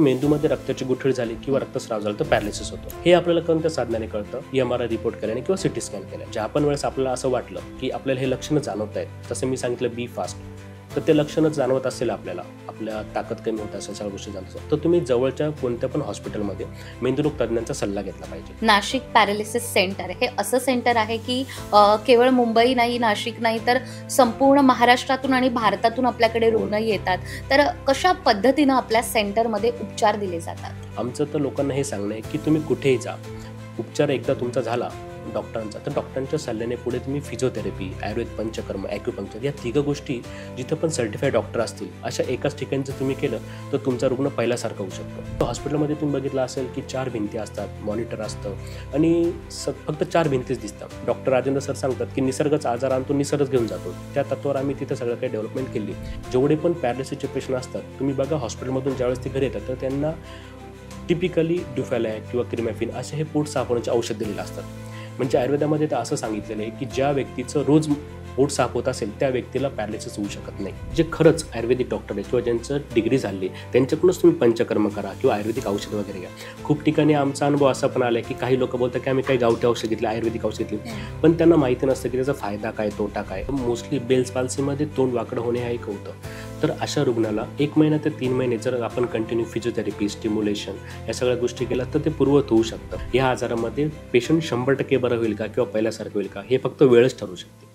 मेंदूमध्ये रक्ताची गुठळी झाली किंवा रक्तस्राव झाला तर पॅरालिसिस होतो. हे आपल्याला कोणत्या साधनाने कळतं? MRI रिपोर्ट केल्याने किंवा CT स्कॅन केल्याने. ज्या पण वेळेस आपल्याला असं वाटलं की आपल्याला हे लक्षणं जाणवत आहेत, जसं मी सांगितलं बी फास्ट, तर ते लक्षणं जाणवत असेल आपल्याला, आपल्या ताकद कमी होत असेल, सगळ्या गोष्टी जाणवत असेल, तर तुम्ही जवळच्या कोणत्या पण हॉस्पिटलमध्ये मेंदुरोग तज्ञांचा सल्ला घेतला पाहिजे. नाशिक पॅरालिसिस सेंटर हे असं सेंटर आहे की केवळ मुंबई नाही, नाशिक नाही, तर संपूर्ण महाराष्ट्रातून आणि भारतातून आपल्याकडे रुग्ण येतात. तर कशा पद्धतीनं आपल्या सेंटरमध्ये उपचार दिले जातात? आमचं तर लोकांना हे सांगणं आहे की तुम्ही कुठेही जा, उपचार एकदा तुमचा झाला डॉक्टरांचा, तर डॉक्टरांच्या सल्ल्याने पुढे तुम्ही फिजिओथेरपी, आयुर्वेद, पंचकर्म, ॲक्युपंक्चर या तिघ गोष्टी जिथं पण सर्टिफाईड डॉक्टर असतील अशा एकाच ठिकाणी जर तुम्ही केलं तर तुमचा रुग्ण पहिल्यासारखा होऊ शकतो. हॉस्पिटलमध्ये तुम्ही बघितलं असेल की 4 भिंती असतात, मॉनिटर असतं आणि फक्त 4 भिंतीच दिसतात. डॉक्टर राजेंद्र सर सांगतात की निसर्गच आजार आणतो, निसर्गच घेऊन जातो. त्या तत्वावर आम्ही तिथं सगळं काही डेव्हलपमेंट केली. जेवढे पण पॅरालिसिसचे पेशंट असतात, तुम्ही बघा हॉस्पिटलमधून ज्यावेळेस ते घरी येतात तर त्यांना टिपिकली ड्युफॅलॅक किंवा क्रिमॅफिन असे हे पोट साफ होण्याचे औषध दिलेले असतात. म्हणजे आयुर्वेदामध्ये तर असं सांगितलेलं आहे की ज्या व्यक्तीचं रोज पोट साफ होत असेल त्या व्यक्तीला पॅरालिसिस होऊ शकत नाही. जे खरंच आयुर्वेदिक डॉक्टर आहे किंवा ज्यांचं डिग्री झाली त्यांच्याकडूनच तुम्ही पंचकर्म करा किंवा आयुर्वेदिक औषध वगैरे घ्या. खूप ठिकाणी आमचा अनुभव असा पण आला की काही लोक बोलतात की आम्ही काही गावठी औषध घेतले, आयुर्वेदिक औषध घेतली, पण त्यांना माहिती नसतं की त्याचा फायदा काय, तोटा काय. मोस्टली बेल्स पाल्सीमध्ये तोंड वाकडं होणे हा एक होतं. तर अशा रुग्णाला 1 महिना ते 3 महिने जर आपण कंटिन्यू फिजिओथेरपी, स्टिम्युलेशन या सगळ्या गोष्टी केल्या तर ते पूर्ववत होऊ शकतं. या आजारामध्ये पेशंट 100% बरं होईल का किंवा पहिल्यासारखं होईल का हे फक्त वेळच ठरवू शकते.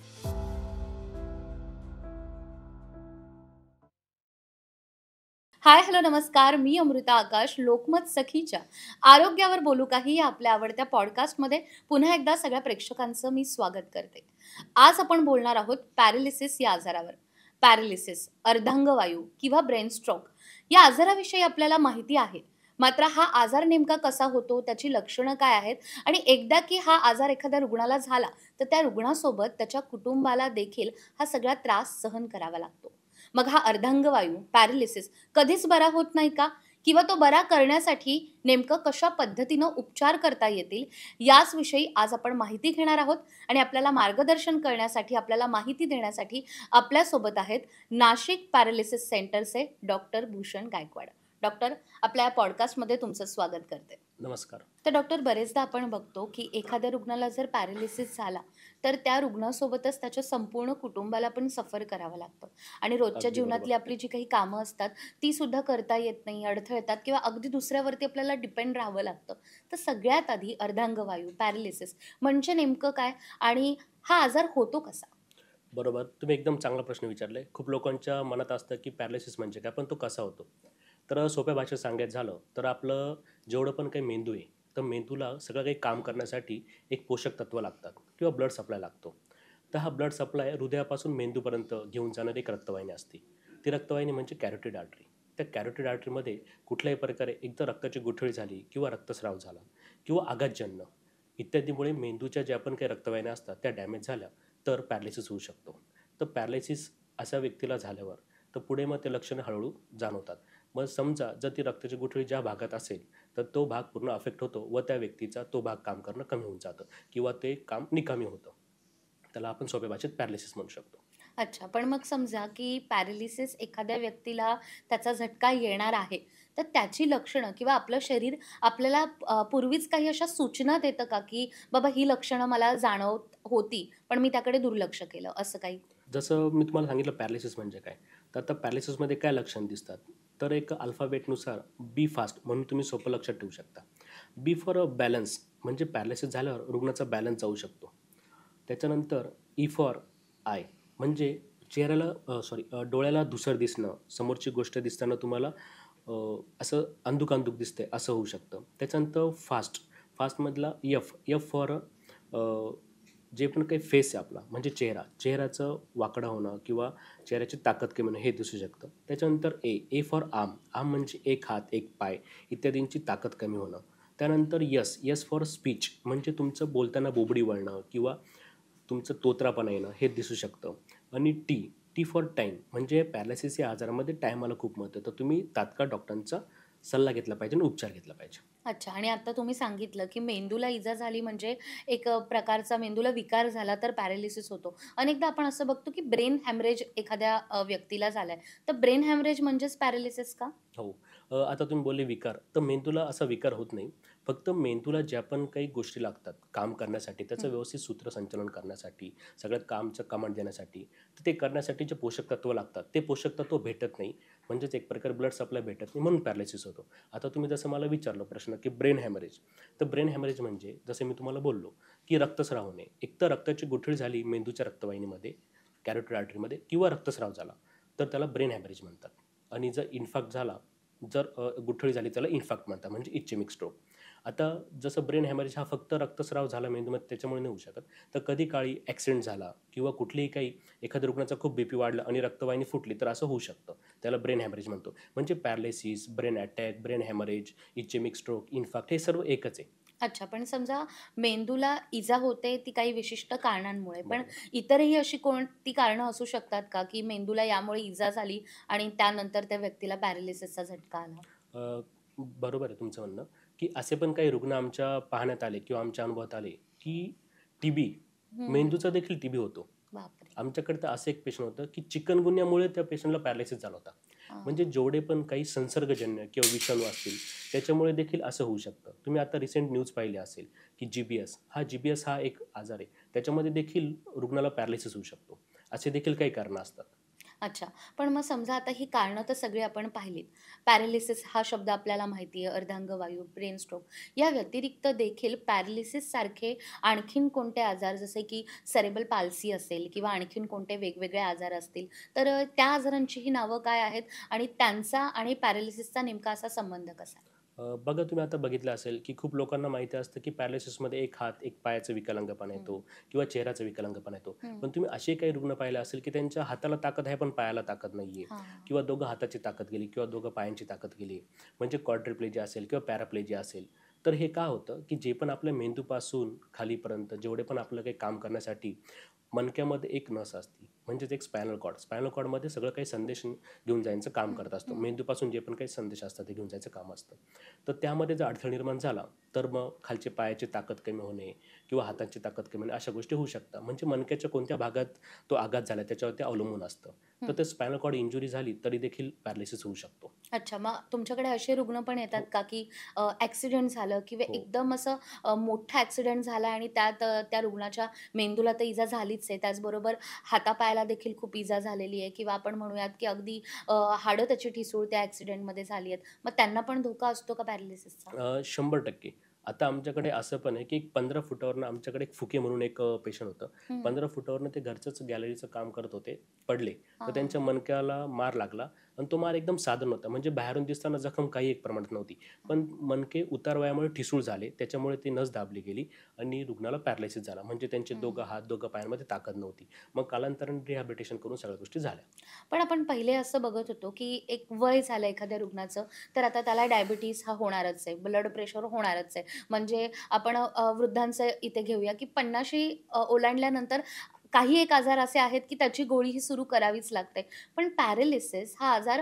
हाय, हॅलो, नमस्कार. मी अमृता आकाश. लोकमत सखीच्या आरोग्यावर बोलू काही या आपल्या आवडत्या पॉडकास्टमध्ये पुन्हा एकदा सगळ्या प्रेक्षकांचं मी स्वागत करते. आज आपण बोलणार आहोत पॅरालिसिस या आजारावर. पॅरालिसिस, अर्धांगवायू किंवा ब्रेन स्ट्रोक या आजाराविषयी आपल्याला माहिती आहे. मात्र हा आजार नेमका कसा होतो, त्याची लक्षणं काय आहेत आणि एकदा की हा आजार एखाद्या रुग्णाला झाला तर त्या रुग्णासोबत त्याच्या कुटुंबाला देखील हा सगळा त्रास सहन करावा लागतो. मग हा अर्धांगवायू, पॅरालिसिस कधीच बरा होत नाही का? किंवा तो बरा करण्यासाठी नेमकं कशा पद्धतीनं उपचार करता येतील, याच विषयी आज आपण माहिती घेणार आहोत. आणि आपल्याला मार्गदर्शन करण्यासाठी, आपल्याला माहिती देण्यासाठी आपल्यासोबत आहेत नाशिक पॅरालिसिस सेंटरचे डॉक्टर भूषण गायकवाड. डॉक्टर, आपल्या पॉडकास्टमध्ये तुमचं स्वागत करते. नमस्कार. तर डॉक्टर, बरेचदा आपण बघतो की एखाद्या रुग्णाला जर पॅरालिसिस झाला तर त्या रुग्णासोबतच त्याच्या संपूर्ण कुटुंबाला पण सफर करावं लागतं आणि रोजच्या अगदी जीवनातली बरोबर. आपली जी काही कामं असतात ती सुद्धा करता येत नाही, अडथळे येतात किंवा अगदी दुसऱ्यावरती आपल्याला डिपेंड राहावं लागतं. तर सगळ्यात आधी अर्धांगवायू, पॅरालिसिस म्हणजे नेमकं काय आणि हा आजार होतो कसा? बरोबर. तुम्ही एकदम चांगला प्रश्न विचारले. खूप लोकांच्या मनात असतं की पॅरालिसिस म्हणजे काय, पण तो कसा होतो? तर सोप्या भाषेत सांगायचं झालं तर आपलं जेवढं पण काही मेंदू आहे, तर मेंदूला सगळं काही काम करण्यासाठी एक पोषक तत्व लागतात किंवा ब्लड सप्लाय लागतो. तर हा ब्लड सप्लाय हृदयापासून मेंदूपर्यंत घेऊन जाणारी एक रक्तवाहिनी असते. ती रक्तवाहिनी म्हणजे कॅरोटिड आर्टरी. त्या कॅरोटिड आर्टरीमध्ये कुठल्याही प्रकारे एकतर रक्ताची गुठळी झाली किंवा रक्तस्राव झाला किंवा आघातजन्य इत्यादीमुळे मेंदूच्या ज्या पण काही रक्तवाहिन्या असतात त्या डॅमेज झाल्या तर पॅरालिसिस होऊ शकतो. तर पॅरालिसिस अशा व्यक्तीला झाल्यावर तर पुढे मग ते लक्षणं हळूहळू जाणवतात. मग समजा जर ती रक्ताची गुठळी ज्या भागात असेल तर तो भाग पूर्ण अफेक्ट होतो व त्या व्यक्तीचा तो भाग काम करणं कमी होऊन जातं किंवा ते काम निकामी होतं. त्याला आपण सोप्या भाषेत पॅरालिसिस म्हणू शकतो. अच्छा, पण मग समजा की पॅरालिसिस एखाद्या व्यक्तीला त्याचा झटका येणार आहे, तर त्याची लक्षणं किंवा आपलं शरीर आपल्याला पूर्वीच काही अशा सूचना देतं का, की बाबा ही लक्षणं मला जाणवत होती, पण मी त्याकडे दुर्लक्ष केलं, असं काही? जसं मी तुम्हाला सांगितलं पॅरालिसिस म्हणजे काय, तर आता पॅरालिसिसमध्ये काय लक्षण दिसतात, तर एक अल्फाबेटनुसार बी फास्ट म्हणून तुम्ही सोपं लक्षात ठेवू शकता. बी फॉर बॅलन्स म्हणजे पॅरालिसिस झाल्यावर रुग्णाचा बॅलन्स जाऊ शकतो. त्याच्यानंतर ई फॉर आय म्हणजे डोळ्याला धुसर दिसणं, समोरची गोष्ट दिसताना तुम्हाला असं अंधुक दिसते असं होऊ शकतं. त्याच्यानंतर फास्टमधला एफ फॉर जे पण काही फेस आहे आपला म्हणजे चेहऱ्याचं वाकडं होणं किंवा चेहऱ्याची ताकद कमी होणं हे दिसू शकतं. त्याच्यानंतर ए फॉर आर्म म्हणजे एक हात, एक पाय इत्यादींची ताकद कमी होणं. त्यानंतर यस फॉर स्पीच म्हणजे तुमचं बोलताना बोबडी वळणं किंवा तुमचं तोतरापणा येणं हे दिसू शकतं. आणि टी फॉर टाईम म्हणजे पॅरालिसिस या आजारामध्ये टायमाला खूप महत्त्व आहे. तर तुम्ही तात्काळ डॉक्टरांचा सल्ला घेतला पाहिजे आणि उपचार घेतला पाहिजे. अच्छा, आणि आता तुम्ही सांगितलं, की मेंदूला इजा झाली म्हणजे एक प्रकारचा मेंदूला विकार झाला तर पॅरालिसिस होतो. अनेकदा आपण असं बघतो, की ब्रेन हॅमरेज एखाद्या व्यक्तीला झालाय, तर ब्रेन हॅमरेज म्हणजेच पॅरालिसिस का? हो. आता तुम्ही बोलले विकार, तर मेंदूला असा विकार होत नाही. फक्त मेंदूला ज्या पण काही गोष्टी लागतात काम करण्यासाठी, त्याचं हं. व्यवस्थित सूत्रसंचालन करण्यासाठी, सगळ्यात कामचं कमांड देण्यासाठी, तर ते करण्यासाठी जे पोषक तत्व लागतात, ते पोषक तत्व भेटत नाही. म्हणजेच एक प्रकारे ब्लड सप्लाय भेटत नाही, म्हणून पॅरालिसिस होतो. आता तुम्ही जसं मला विचारलं प्रश्न, की ब्रेन हॅमरेज. तर ब्रेन हॅमरेज म्हणजे जसं मी तुम्हाला बोललो, की रक्तस्राव होणे. एकतर रक्ताची गुठळी झाली मेंदूच्या रक्तवाहिनीमध्ये, कॅरोटिड आर्टरीमध्ये किंवा रक्तस्राव झाला, तर त्याला ब्रेन हॅमरेज म्हणतात. आणि जर इन्फार्क्ट झाला, जर गुठळी झाली त्याला इन्फार्क्ट म्हणतात, म्हणजे इच्छेमिक स्ट्रोक. आता जसं ब्रेन हॅमरेज हा फक्त रक्तस्राव झाला मेंदूमध्ये त्याच्यामुळे नाही होऊ शकत, तर कधी काळी ॲक्सिडेंट झाला किंवा कुठलीही काही एखाद्या रुग्णाचा खूप बीपी वाढला आणि रक्तवाहिनी फुटली तर असं होऊ शकतं. त्याला ब्रेन हॅमरेज म्हणतो. म्हणजे paralysis, brain attack, brain haemorrhage, ischaemic stroke, infarct हे सर्व एकच आहे. अच्छा, पण समजा मेंदूला इजा होते ती काही विशिष्ट कारणांमुळे, पण बरोबर. इतरही अशी कोणती कारणं असू शकतात का, की मेंदूला यामुळे इजा झाली आणि त्यानंतर त्या व्यक्तीला पॅरालिसिसचा झटका आला? अ, बरोबर आहे तुमचं म्हणणं, की असे पण काही रुग्ण आमच्या पाहण्यात आले किंवा आमच्या अनुभवात आले, की टीबी, हं. मेंदूचा देखील टीबी होतो. बापरे! आमच्याकडे तर असं एक पेशंट होतं, की चिकनगुन्यामुळे त्या पेशंटला पॅरालिसिस झाला होता. हां. म्हणजे जेवढे पण काही संसर्गजन्य किंवा विषाणू असतील, त्याच्यामुळे देखील असं होऊ शकतं. तुम्ही आता रिसेंट न्यूज पाहिली असेल, की जी-बी-एस हा एक आजार आहे. त्याच्यामध्ये देखील रुग्णाला पॅरालिसिस होऊ शकतो. असे देखील काही कारणं असतात. अच्छा. पण मग समजा आता ही कारणं तर सगळी आपण पाहिलीत. पॅरालिसिस हा शब्द आपल्याला माहिती आहे, अर्धांगवायू, ब्रेन स्ट्रोक. या व्यतिरिक्त देखील पॅरालिसिस सारखे आणखीन कोणते आजार जसे की सेरेब्रल पाल्सी असेल किंवा आणखीन कोणते वेगवेगळे आजार असतील, तर त्या आजारांचीही नावं काय आहेत आणि त्यांचा आणि पॅरालिसिसचा नेमका असा संबंध कसा आहे? बघा तुम्ही आता बघितलं असेल, की खूप लोकांना माहिती असतं, की पॅरालिसिसमध्ये एक हात, एक पायाचा विकलांगपणा हं, येतो किंवा चेहऱ्याचा विकलांगपणा येतो. हं. पण तुम्ही असे काही रुग्ण पाहिले असेल, की त्यांच्या हाताला ताकद आहे, पण पायाला ताकद नाहीये हां. किंवा दोघं हाताची ताकद गेली किंवा दोघं पायांची ताकद गेली. म्हणजे क्वाड्रिप्लेजिया असेल किंवा पॅराप्लेजिया असेल. तर हे का होतं, की जे पण आपल्या मेंदूपासून खालीपर्यंत जेवढे पण आपलं काही काम करण्यासाठी मणक्यामध्ये एक नस असते, म्हणजेच एक स्पायनल कॉर्ड. स्पायनल कॉर्डमध्ये सगळं काही संदेश घेऊन जायचं काम हं, करत असतं. हं. मेंदूपासून जे पण काही संदेश असतात ते घेऊन जायचं काम असतं. तर त्यामध्ये जर अडथळा निर्माण झाला, तर मग खालचे पायाची ताकद कमी होणे किंवा हाताची ताकद कमी होणे अशा गोष्टी होऊ शकतात. म्हणजे मणक्याच्या कोणत्या भागात तो आघात झाला त्याच्यावरती अवलंबून असतं. तर हं. ते स्पायनल कॉर्ड इंजुरी झाली तरी देखील पॅरालिसिस होऊ शकतो. अच्छा, मग तुमच्याकडे असे रुग्ण पण येतात हो, का, की ॲक्सिडेंट झालं किंवा हो. एकदम असं मोठा ॲक्सिडेंट झाला आणि त्यात त्या रुग्णाच्या मेंदूला तर इजा झालीच आहे. त्याचबरोबर हातापायाला देखील खूप इजा झालेली आहे किंवा आपण म्हणूयात, की अगदी हाडं त्याची ठिसूळ त्या ॲक्सिडेंटमध्ये झाली आहेत. मग त्यांना पण धोका असतो का पॅरालिसिसचा? 100%. आता आमच्याकडे असं पण आहे, की एक 15 फुटावरनं आमच्याकडे एक फुके म्हणून एक पेशंट होतं. हं. 15 फुटावरनं ते घरचंच गॅलरीचं काम करत होते, पडले. तर हां. त्यांच्या मणक्याला मार लागला आणि तो मार एकदम साधा नव्हता. म्हणजे बाहेरून दिसताना जखम काही एक प्रमाणात नव्हती. पण मणके उतारवयामुळे ठिसूळ झाले. त्याच्यामुळे ती नस दाबली गेली आणि रुग्णाला पॅरालिसिस झाला. म्हणजे त्यांचे दोघं हं. हात, दोघं पायांमध्ये ताकद नव्हती. मग कालांतराने रिहॅबिलिटेशन करून सगळ्या गोष्टी झाल्या. पण आपण पहिले असं बघत होतो, की एक वय झालं एखाद्या रुग्णाचं, तर आता त्याला डायबिटीज हा होणारच आहे, ब्लड प्रेशर होणारच आहे. म्हणजे आपण वृद्धांचं इथे घेऊया, की 50शी ओलांडल्यानंतर काही एक आजार असे आहेत, की त्याची गोळी ही सुरू करावीच लागते. पण पॅरालिसिस हा आजार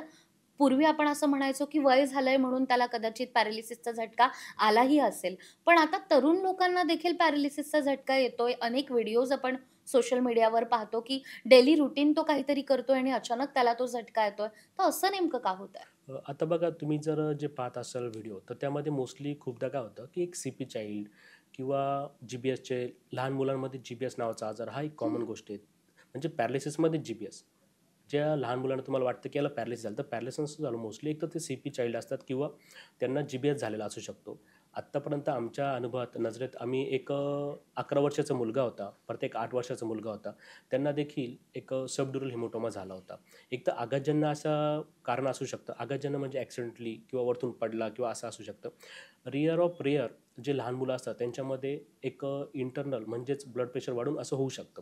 पूर्वी आपण असं म्हणायचो, की वय झालंय म्हणून त्याला कदाचित पॅरालिसिसचा झटका आलाही असेल. पण आता तरुण लोकांना देखील पॅरालिसिसचा झटका येतोय. अनेक व्हिडिओज आपण सोशल मीडियावर पाहतो, की डेली रुटीन तो काहीतरी करतोय आणि अचानक त्याला तो झटका येतोय. तर असं नेमकं का होतंय? आता बघा तुम्ही जर जे पाहत असाल व्हिडिओ, तर त्यामध्ये मोस्टली खूपदा काय होतं, की एक सीपी चाइल्ड किंवा जी-बी-एसचे लहान मुलांमध्ये जी-बी-एस नावाचा आजार हा एक कॉमन हं. गोष्ट आहे. म्हणजे पॅरालिसिसमध्ये जी-बी-एस. ज्या लहान मुलांना तुम्हाला वाटतं, की याला पॅरालिसिस झालं, तर पॅरालिसिस झालं मोस्टली एक तर ते सीपी चाइल्ड असतात किंवा त्यांना जी-बी-एस झालेला असू शकतो. आत्तापर्यंत आमच्या अनुभवात नजरेत आम्ही एक 11 वर्षाचा मुलगा होता, परत एक 8 वर्षाचा मुलगा होता. त्यांना देखील एक सबड्युरल हिमोटोमा झाला होता. एक तर आघातजन्य असं कारण असू शकतं. आघातजन्य म्हणजे ॲक्सिडेंटली किंवा वरतून पडला किंवा असं असू शकतं. रेअर ऑफ रेअर जे लहान मुलं असतात त्यांच्यामध्ये एक इंटरनल म्हणजेच ब्लड प्रेशर वाढून असं होऊ शकतं.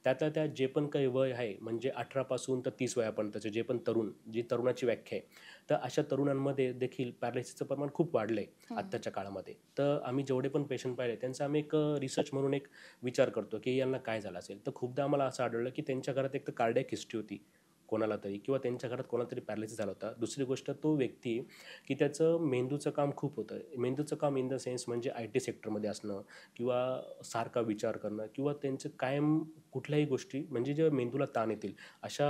त्यातल्या त्यात जे पण काही वय आहे म्हणजे 18 पासून तर 30 वयापर्यंतचे जे पण तरुण, जी तरुणाची व्याख्या आहे, तर अशा तरुणांमध्ये देखील पॅरालिसिसचं प्रमाण खूप वाढलं आहे हं. आत्ताच्या काळामध्ये. तर आम्ही जेवढे पण पेशंट पाहिले त्यांचा आम्ही एक रिसर्च म्हणून एक विचार करतो, की यांना काय झालं असेल. तर खूपदा आम्हाला असं आढळलं, की त्यांच्या घरात एक तर कार्डियाक हिस्ट्री होती. कोणाला तरी, किंवा त्यांच्या घरात कोणाला तरी पॅरालिसिस झाला होता. दुसरी गोष्ट, तो व्यक्ती की त्याचं मेंदूचं काम खूप होतं. मेंदूचं काम इन द सेन्स म्हणजे IT सेक्टरमध्ये असणं, किंवा सारखा विचार करणं, किंवा त्यांचं कायम कुठल्याही गोष्टी म्हणजे जे मेंदूला ताण येतील अशा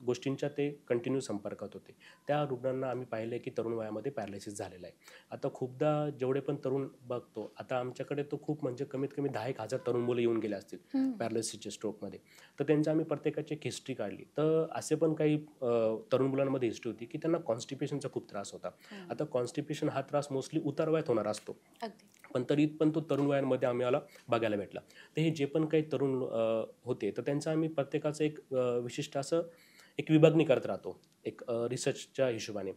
गोष्टींच्या ते कंटिन्यू संपर्कात होते. त्या रुग्णांना आम्ही पाहिलं की तरुण वयामध्ये पॅरालिसिस झालेला आहे. आता खूपदा जेवढे पण तरुण बघतो, आता आमच्याकडे तो खूप म्हणजे कमीत कमी 10,000 तरुण मुलं येऊन गेले असतील हम्म. पॅरालिसिसच्या स्ट्रोकमध्ये. तर त्यांची आम्ही प्रत्येकाची एक हिस्ट्री काढली. तर असे पण काही तरुण मुलांमध्ये हिस्ट्री होती की त्यांना कॉन्स्टिपेशनचा खूप त्रास होता. हम्म. आता कॉन्स्टिपेशन हा त्रास मोस्टली उतार वयात होणार असतो, अगदी. पण तरी पण तो तरुण वयांमध्ये आम्हाला बघायला भेटला. तर हे जे पण काही तरुण होते, तर त्यांचं आम्ही प्रत्येकाचं एक विशिष्ट असं एक विभागणी करत राहतो, एक रिसर्चच्या हिशोबाने.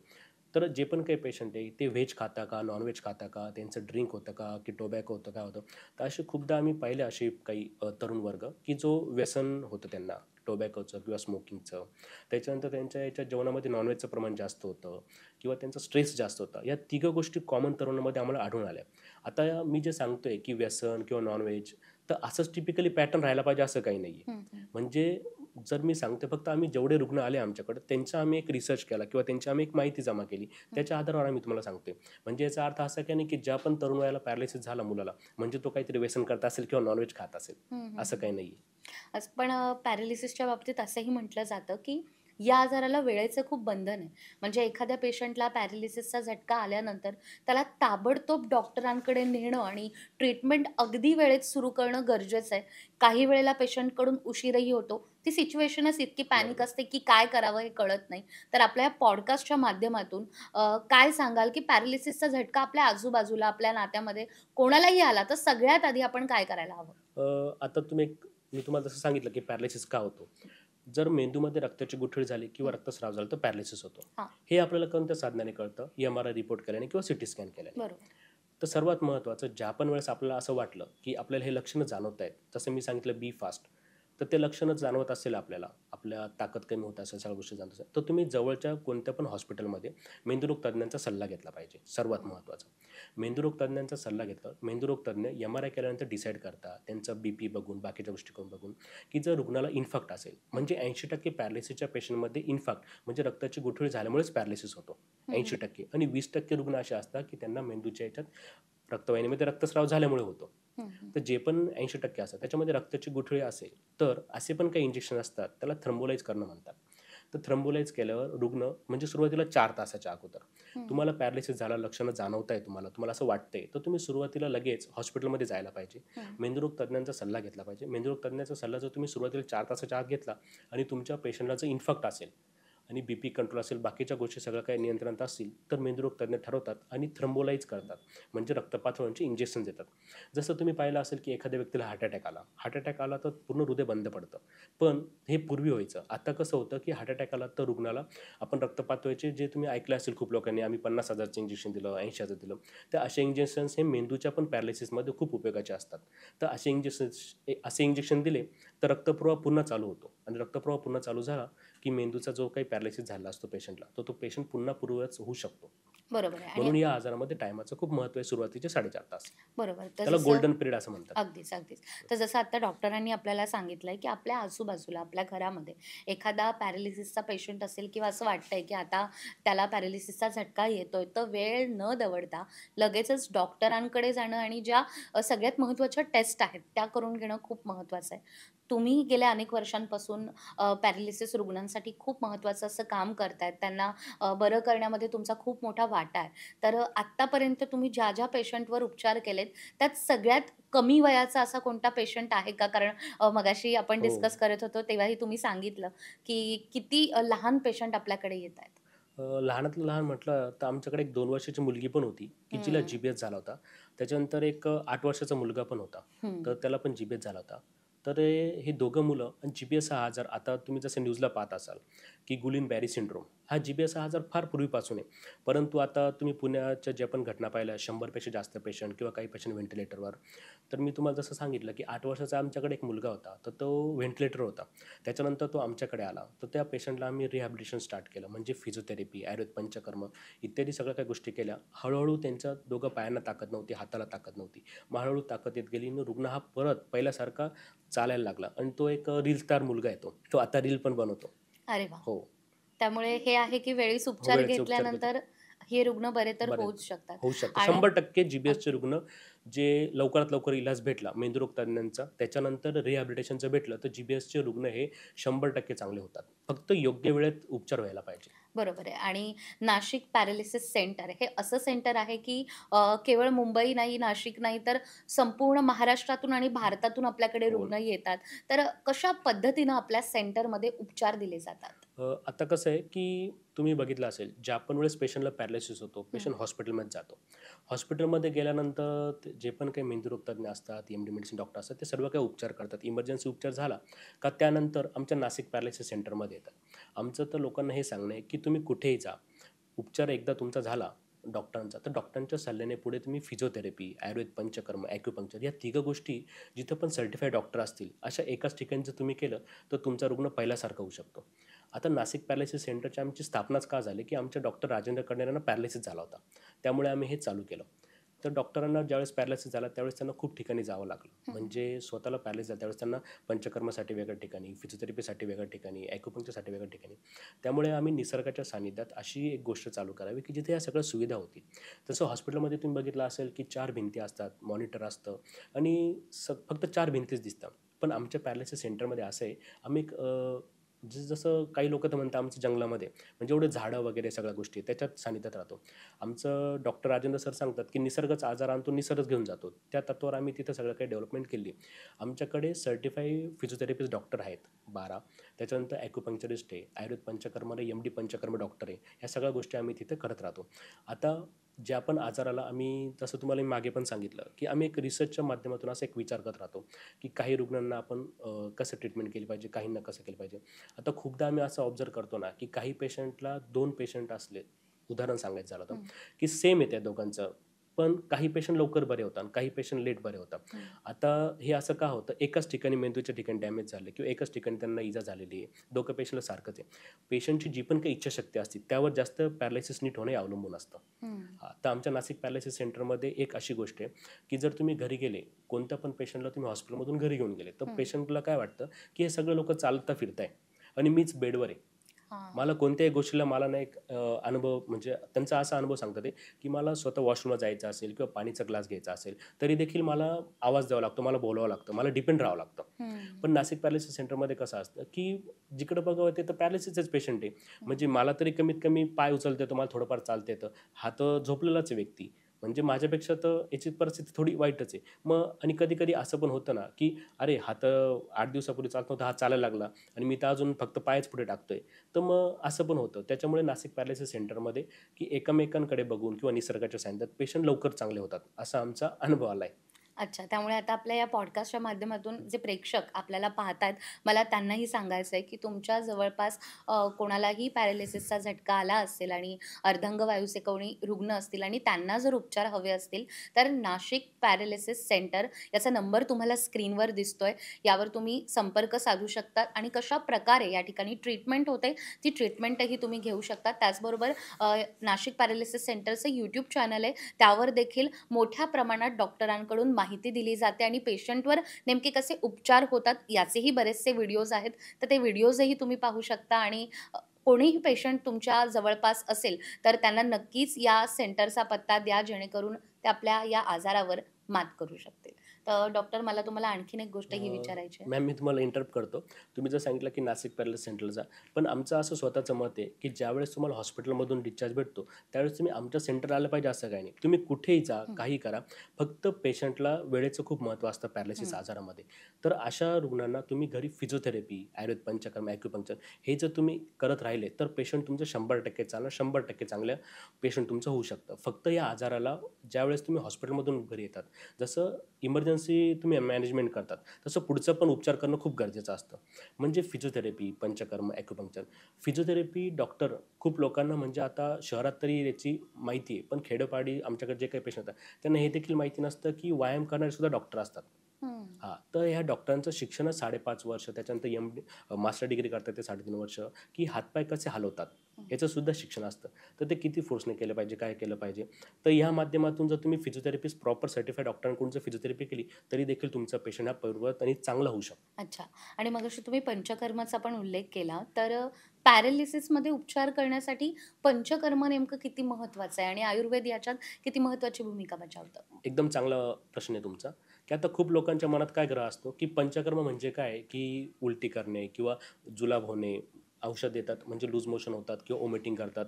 तर जे पण काही पेशंट आहे ते व्हेज खाता का, नॉनव्हेज खाता का, त्यांचं ड्रिंक होतं का, की टोबॅको होतं, काय होतं. तर असे खूपदा आम्ही पाहिले असे काही तरुण वर्ग की जो व्यसन होतं त्यांना टोबॅकोचं किंवा स्मोकिंगचं. त्याच्यानंतर त्यांच्या याच्या जेवणामध्ये नॉनव्हेजचं प्रमाण जास्त होतं, किंवा त्यांचा स्ट्रेस जास्त होता. या तिघं गोष्टी कॉमन तरुणामध्ये आम्हाला आढळून आल्या. आता मी जे सांगतोय की व्यसन किंवा नॉनव्हेज, तर असंच टिपिकली पॅटर्न राहायला पाहिजे असं काही नाही आहे. हम्म. हम्म. म्हणजे जर मी सांगते, फक्त आम्ही जेवढे रुग्ण आले आमच्याकडे त्यांचा आम्ही एक रिसर्च केला, किंवा त्यांची आम्ही एक माहिती जमा केली, त्याच्या आधारावर आम्ही तुम्हाला सांगतोय. म्हणजे याचा अर्थ असा की नाही की ज्या पण तरुण वयाला पॅरालिसिस झाला मुलाला, म्हणजे तो काहीतरी व्यसन करत असेल किंवा नॉनव्हेज खात असेल, हम्म. हम्म. असं काही नाही. पण पॅरालिसिसच्या बाबतीत असंही म्हटलं जातं की या आजाराला वेळेचं खूप बंधन आहे. म्हणजे एखाद्या पेशंटला पॅरालिसिसचा झटका आल्यानंतर त्याला ताबडतोब डॉक्टरांकडे नेणं आणि ट्रीटमेंट अगदी वेळेत सुरू करणं गरजेचं आहे. काही वेळेला पेशंटकडून उशीरही होतो. ती सिच्युएशनच इतकी पॅनिक बरोबर. असते की काय करावं हे कळत नाही. तर आपल्या या पॉडकास्टच्या माध्यमातून काय सांगाल की पॅरालिसिसचा झटका आपल्या आजूबाजूला, आपल्या नात्यामध्ये कोणालाही आला तर सगळ्यात आधी आपण काय करायला हवं? आता मी तुम्हाला जसं सांगितलं की पॅरालिसिस का होतो. जर मेंदूमध्ये रक्ताची गुठळी झाली किंवा हं. रक्तस्राव झाला तर पॅरालिसिस होतो. हां. हे आपल्याला कोणत्या साधनाने कळतं? MRI रिपोर्ट केल्याने किंवा CT स्कॅन केल्याने. बरोबर. तर सर्वात महत्त्वाचं, ज्या पण वेळेस आपल्याला असं वाटलं की आपल्याला हे लक्षणं जाणवत आहेत, जसं मी सांगितलं बी फास्ट, तर ते लक्षणं जाणवत असेल आपल्याला, आपल्या ताकद कमी होत असेल, सगळ्या गोष्टी जाणवत असेल, तर तुम्ही जवळच्या कोणत्या पण हॉस्पिटलमध्ये मेंदुरोग तज्ज्ञांचा सल्ला घेतला पाहिजे. सर्वात महत्त्वाचं, मेंदुरोग तज्ज्ञांचा सल्ला घेतला. मेंदुरोग तज्ज्ञ MRI केल्यानंतर डिसाईड करतात, त्यांचा BP बघून, बाकीच्या गोष्टी करून बघून, की जर रुग्णाला इन्फार्क्ट असेल, हं. म्हणजे 80% पॅरालिसिसच्या पेशंटमध्ये इन्फार्क्ट म्हणजे रक्ताची गुठळी झाल्यामुळेच पॅरालिसिस होतो, हं. 80%. आणि 20% रुग्ण असे असतात की त्यांना मेंदूच्या याच्यात रक्तवाहिनीमध्ये रक्तस्राव झाल्यामुळे होतो. हं. हं. तर जे पण 80% असतात त्याच्यामध्ये रक्ताची गुठळी असेल, तर असे पण काही इंजेक्शन असतात, त्याला थ्रम्बोलाइज करणं म्हणतात. तर थ्रम्बोलाइज केल्यावर रुग्ण म्हणजे सुरुवातीला 4 तासाच्या अगोदर हं. तुम्हाला पॅरालिसिस झाला, लक्षणं जाणवत आहे, तुम्हाला असं वाटतंय, तर तुम्ही सुरुवातीला लगेच हॉस्पिटलमध्ये जायला पाहिजे. हं. मेंदुरोग तज्ज्ञांचा सल्ला घेतला पाहिजे. मेंदुरोग तज्ज्ञाचा सल्ला जर तुम्ही सुरुवातीला 4 तासाच्या आत घेतला आणि तुमच्या पेशंटला जर इन्फार्क्ट असेल आणि BP कंट्रोल असेल, बाकीच्या गोष्टी सगळं काही नियंत्रणात असतील, तर मेंदुरोग तज्ज्ञ ठरवतात आणि थ्रम्बोलाइज करतात, म्हणजे रक्तपातळांची इंजेक्शन देतात. जसं तुम्ही पाहिलं असेल की एखाद्या व्यक्तीला हार्ट अटॅक आला तर पूर्ण हृदय बंद पडतं. पण हे पूर्वी व्हायचं. आता कसं होतं की हार्ट अटॅक आला तर रुग्णाला आपण रक्तपातळीचे, जे तुम्ही ऐकलं असेल खूप लोकांनी, आम्ही 50,000चं इंजेक्शन दिलं, 80,000 दिलं. तर असे इंजेक्शन्स हे मेंदूच्या पण पॅरालिसिसमध्ये खूप उपयोगाचे असतात. तर असे इंजेक्शन दिले तर रक्तप्रवाह पुन्हा चालू होतो, आणि रक्तप्रवाह पुन्हा चालू झाला की मेंदूचा जो काही पॅरालिसिस झाला असतो पेशंटला, तो पेशंट पुन्हा पूर्ववत होऊ शकतो. बरोबर आहे. आणि म्हणून या आजारामध्ये टायमाचं खूप महत्त्व आहे, सुरुवातीचे 4.5 तास. बरोबर. तर त्याला जसं गोल्डन पिरियड असं म्हणतात. अगदीच, अगदीच. तर जसं आता डॉक्टरांनी आपल्याला सांगितलंय, की आपल्या आजूबाजूला, आपल्या घरामध्ये एखादा पॅरालिसिसचा पेशंट असेल किंवा असं वाटतंय, की आता त्याला पॅरालिसिसचा झटका येतोय, तर वेळ न दवडता लगेचच डॉक्टरांकडे जाणं आणि ज्या सगळ्यात महत्त्वाच्या टेस्ट आहेत, त्या करून घेणं खूप महत्त्वाचं आहे. तुम्ही गेल्या अनेक वर्षांपासून पॅरालिसिस रुग्णांसाठी खूप महत्त्वाचं असं काम करतायत. त्यांना बरं करण्यामध्ये तुमचा खूप मोठा वाटा आहे. तर आत्तापर्यंत तुम्ही ज्या पेशंटवर उपचार केलेत, त्यात सगळ्यात कमी वयाचा असा कोणता पेशंट आहे का? कारण मगाशी आपण हो. डिस्कस करत होतो तेव्हाही तुम्ही सांगितलं, की किती लहान पेशंट आपल्याकडे येतायत. लहानातलं लहान म्हटलं तर आमच्याकडे एक 2 वर्षाची मुलगी पण होती, की जिला हं. GBS झाला होता. त्याच्यानंतर एक 8 वर्षाचा मुलगा पण होता. हं. तर त्याला पण GBS झाला होता. तर हे दोघं मुलं, आणि GBS हा आजार आता तुम्ही जसं न्यूजला पाहत असाल, की गुलिन बॅरी सिंड्रोम, हा GBS हा आजार फार पूर्वीपासून आहे. परंतु आता तुम्ही पुण्याच्या ज्या पण घटना पाहिल्या, 100 पेक्षा जास्त पेशंट किंवा काही पेशंट व्हेंटिलेटरवर. तर मी तुम्हाला जसं सांगितलं, की 8 वर्षाचा आमच्याकडे एक मुलगा होता, तर तो व्हेंटिलेटर होता. त्याच्यानंतर तो आमच्याकडे आला. तर त्या पेशंटला आम्ही रिहॅबिलिटेशन स्टार्ट केलं, म्हणजे फिजिओथेरपी, आयुर्वेद पंचकर्म इत्यादी सगळ्या काही गोष्टी केल्या. हळूहळू त्यांच्या दोघं पायांना ताकद नव्हती, हाताला ताकद नव्हती. मग हळूहळू ताकद येत गेली आणि रुग्ण हा परत पहिल्यासारखा चालायला लागला, आणि तो एक रील स्टार मुलगा आहे तो. तो आता रील पण बनवतो. अरे वाह! हो. त्यामुळे हे आहे की वेळीच हो, उपचार वेळेचे उपचार घेतले. घेतल्यानंतर हे रुग्ण बरे तर बरे होऊच शकतात. होऊ शकतं. आणि 100% जी-बी-एसचे अगदी. रुग्ण जे लवकरात लवकर इलाज भेटला मेंदुरोग तज्ञांचा, त्याच्यानंतर रिहॅबिलिटेशनचं भेटलं, तर जी-बी-एसचे रुग्ण हे 100% चांगले होतात. फक्त योग्य वेळेत उपचार व्हायला पाहिजे. बरोबर आहे. आणि नाशिक पॅरालिसिस सेंटर हे असं सेंटर आहे की केवळ मुंबई नाही, नाशिक नाही, तर संपूर्ण महाराष्ट्रातून आणि भारतातून आपल्याकडे हो. रुग्ण येतात. तर कशा पद्धतीनं आपल्या सेंटरमध्ये उपचार दिले जातात? आता कसं आहे, की तुम्ही बघितलं असेल, ज्या पण वेळेस पेशंटला पॅरालिसिस होतो, हं. पेशंट हॉस्पिटलमध्ये जातो. हॉस्पिटलमध्ये गेल्यानंतर जे पण काही मेंदुरोग तज्ञ असतात, एम-डी मेडिसिन डॉक्टर असतात, ते सर्व काही उपचार करतात. इमर्जन्सी उपचार झाला का त्यानंतर आमच्या नाशिक पॅरालिसिस सेंटरमध्ये येतात. आमचं तर लोकांना हे सांगणं आहे, की तुम्ही कुठेही जा. उपचार एकदा तुमचा झाला डॉक्टरांचा, तर डॉक्टरांच्या सल्ल्याने पुढे तुम्ही फिजिओथेरपी, आयुर्वेद पंचकर्म, ॲक्युपंक्चर या तिघं गोष्टी जिथं पण सर्टिफाईड डॉक्टर असतील, अशा एकाच ठिकाणी जर तुम्ही केलं, तर तुमचा रुग्ण पहिल्यासारखा होऊ शकतो. आता नाशिक पॅरालिसिस सेंटरची आमची स्थापनाच का झाली, की आमच्या डॉक्टर राजेंद्र कर्णेर यांना पॅरालिसिस झाला होता. त्यामुळे आम्ही हे चालू केलं. तर डॉक्टरांना ज्यावेळेस पॅरालिसिस झाला, त्यावेळेस त्यांना खूप ठिकाणी जावं लागलं. हं. म्हणजे स्वतःला पॅरालिसिस झाला, त्यावेळेस त्यांना पंचकर्मासाठी वेगळ्या ठिकाणी, फिजिओथेरपीसाठी वेगळ्या ठिकाणी, ॲक्युपंक्चरसाठी वेगळ्या ठिकाणी. त्यामुळे आम्ही निसर्गाच्या सानिध्यात अशी एक गोष्ट चालू करावी, की जिथे या सगळ्या सुविधा होती. तसं हॉस्पिटलमध्ये तुम्ही बघितलं असेल, की 4 भिंती असतात, मॉनिटर असतं आणि फक्त 4 भिंतीच दिसतात. पण आमच्या पॅरालिसिस सेंटरमध्ये असं आहे, आम्ही एक जसं काही लोकं तर म्हणतात आमचं जंगलामध्ये, म्हणजे एवढे झाडं वगैरे सगळ्या गोष्टी त्याच्यात सानिध्यात राहतो. आमचं डॉक्टर राजेंद्र सर सांगतात, की निसर्गच आजार आणतो, निसर्गच घेऊन जातो. त्या तत्त्वावर आम्ही तिथं सगळं काही डेव्हलपमेंट केली. आमच्याकडे सर्टिफाईड फिजिओथेरपिस्ट डॉक्टर आहेत 12. त्याच्यानंतर ॲक्युपंक्चरिस्ट आहे, आयुर्वेद पंचकर्म एम-डी पंचकर्म डॉक्टर आहे. ह्या सगळ्या गोष्टी आम्ही तिथे करत राहतो. आता ज्या पण आजाराला आम्ही जसं तुम्हाला मी मागे पण सांगितलं, की आम्ही एक रिसर्चच्या माध्यमातून असा एक विचार करत राहतो, की काही रुग्णांना आपण कसं ट्रीटमेंट केली पाहिजे, काहींना कसं केलं पाहिजे. आता खूपदा आम्ही असं ऑब्झर्व्ह करतो ना, की काही पेशंटला 2 पेशंट असले, उदाहरण सांगायचं झालं तर, हं. की सेम आहे त्या दोघांचं. पण काही पेशंट लवकर बरे होतात आणि काही पेशंट लेट बरे होतात. हं. आता हे असं का होतं? एकाच ठिकाणी मेंदूच्या ठिकाणी डॅमेज झाले किंवा एकाच ठिकाणी त्यांना इजा झालेली आहे. दोघं पेशंटला सारखंच आहे. पेशंटची जी पण काही इच्छाशक्ती असते, त्यावर जास्त पॅरालिसिस नीट होणे अवलंबून असतं. हं. हां, तर आमच्या नाशिक पॅरालिसिस सेंटरमध्ये एक अशी गोष्ट आहे, की जर तुम्ही घरी गेले, कोणत्या पण पेशंटला तुम्ही हॉस्पिटलमधून घरी घेऊन गेले, तर हं. पेशंटला काय वाटतं, की हे सगळे लोकं चालता फिरताय आणि मीच बेडवर आहे. हां. मला कोणत्याही गोष्टीला मला ना एक अनुभव म्हणजे त्यांचा असा अनुभव सांगतात ते, की मला स्वतः वॉशरूमला जायचं असेल किंवा पाणीचा ग्लास घ्यायचा असेल, तरी देखील मला आवाज द्यावा लागतो, मला बोलावं लागतं, मला डिपेंड राहावं लागतं. हं. पण नाशिक पॅरालिसिस सेंटरमध्ये कसं असतं, की जिकडं बघावं ते तर पॅरालिसिसचेच पेशंट आहे. हं. म्हणजे मला तरी कमीत कमी पाय उचलता येतो, मला थोडंफार चालता येतं. हा तर झोपलेलाच आहे व्यक्ती. म्हणजे माझ्यापेक्षा तर याची परिस्थिती थोडी वाईटच आहे. मग आणि कधी-कधी असं पण होतं ना, की अरे हा तर 8 दिवसापूर्वी चालत नव्हता, हा चालायला लागला आणि मी तर अजून फक्त पायच पुढे टाकतोय. तर मग असं पण होतं. त्याच्यामुळे नाशिक पॅरालिसिस सेंटरमध्ये, की एकमेकांकडे बघून किंवा निसर्गाच्या सानिध्यात पेशंट लवकर चांगले होतात, असा आमचा अनुभव आलाय. अच्छा. त्यामुळे आता आपल्या या पॉडकास्टच्या माध्यमातून जे प्रेक्षक आपल्याला पाहतायत, मला त्यांनाही सांगायचं आहे, की तुमच्या जवळपास कोणालाही पॅरालिसिसचा झटका आला असेल आणि अर्धांगवायूचे कोणी रुग्ण असतील आणि त्यांना जर उपचार हवे असतील, तर नाशिक पॅरालिसिस सेंटर याचा नंबर तुम्हाला स्क्रीनवर दिसतोय. यावर तुम्ही संपर्क साधू शकतात आणि कशाप्रकारे या ठिकाणी ट्रीटमेंट होते, ती ट्रीटमेंटही तुम्ही घेऊ शकता. त्याचबरोबर नाशिक पॅरालिसिस सेंटरचं यूट्यूब चॅनल आहे. त्यावर देखील मोठ्या प्रमाणात डॉक्टरांकडून माहिती दिली जाते आणि पेशंटवर नेमके कसे उपचार होतात याचेही बरेचसे व्हिडिओज आहेत. तर ते व्हिडिओजही तुम्ही पाहू शकता आणि कोणीही पेशंट तुमच्या जवळपास असेल, तर त्यांना नक्कीच या सेंटरचा पत्ता द्या, जेणेकरून ते आपल्या या आजारावर मात करू शकतील. तर डॉक्टर, मला तुम्हाला आणखीन एक गोष्टही विचारायची आहे. मॅम मी तुम्हाला इंटरप्ट करतो. तुम्ही जर सांगितलं की नाशिक पॅरालिसिस सेंटरला जा. पण आमचं असं स्वतःचं मत आहे, की ज्यावेळेस तुम्हाला हॉस्पिटलमधून डिस्चार्ज भेटतो, त्यावेळेस तुम्ही आमच्या सेंटरला आलं पाहिजे असं काही नाही. तुम्ही कुठेही जा, हं. काहीही करा. फक्त पेशंटला वेळेचं खूप महत्त्व असतं पॅरालिसिस हं. आजारामध्ये. तर अशा रुग्णांना तुम्ही घरी फिजिओथेरपी, आयुर्वेद पंचकर्म, ॲक्युपंक्चर हे जर तुम्ही करत राहिले, तर पेशंट तुमचं 100% चांगलं, 100% चांगलं पेशंट तुमचं होऊ शकतं. फक्त या आजाराला ज्यावेळेस तुम्ही हॉस्पिटलमधून घरी येतात, जसं इमर्जन्सी तुम्ही मॅनेजमेंट करतात, तसं पुढचं पण उपचार करणं खूप गरजेचं असतं. म्हणजे physiotherapy, panchakarma, acupuncture. Physiotherapy doctor खूप लोकांना म्हणजे आता शहरात तरी याची माहिती आहे, पण खेडोपाडी आमच्याकडे जे काही पेशंट आहेत, त्यांना हे देखील माहिती नसतं, की व्यायाम करणारे सुद्धा डॉक्टर असतात. हं. हां, तर ह्या डॉक्टरांचं शिक्षणच 5.5 वर्ष, त्याच्यानंतर मास्टर डिग्री करतात ते 3.5 वर्ष, की हातपाय कसे हलवतात, हं. याचं सुद्धा शिक्षण असतं. तर ते किती फोर्सने केलं पाहिजे, काय केलं पाहिजे. तर ह्या माध्यमातून जर तुम्ही फिजिओथेरपिस्ट प्रॉपर सर्टिफाईड डॉक्टरांकडून जर फिजिओथेरपी केली, तरी देखील तुमचा पेशंट हा पूर्ववत आणि चांगला होऊ शकतो. अच्छा. आणि मगाशी तुम्ही पंचकर्माचा पण उल्लेख केला. तर पॅरालिसिसमध्ये उपचार करण्यासाठी पंचकर्म नेमकं किती महत्त्वाचं आहे आणि आयुर्वेद याच्यात किती महत्त्वाची भूमिका बजावतं? एकदम चांगला प्रश्न आहे तुमचा, की आता खूप लोकांच्या मनात काय ग्रह असतो, की पंचकर्म म्हणजे काय, की उलटी करणे किंवा जुलाब होणे, औषध देतात म्हणजे लूज मोशन होतात किंवा वॉमिटिंग करतात,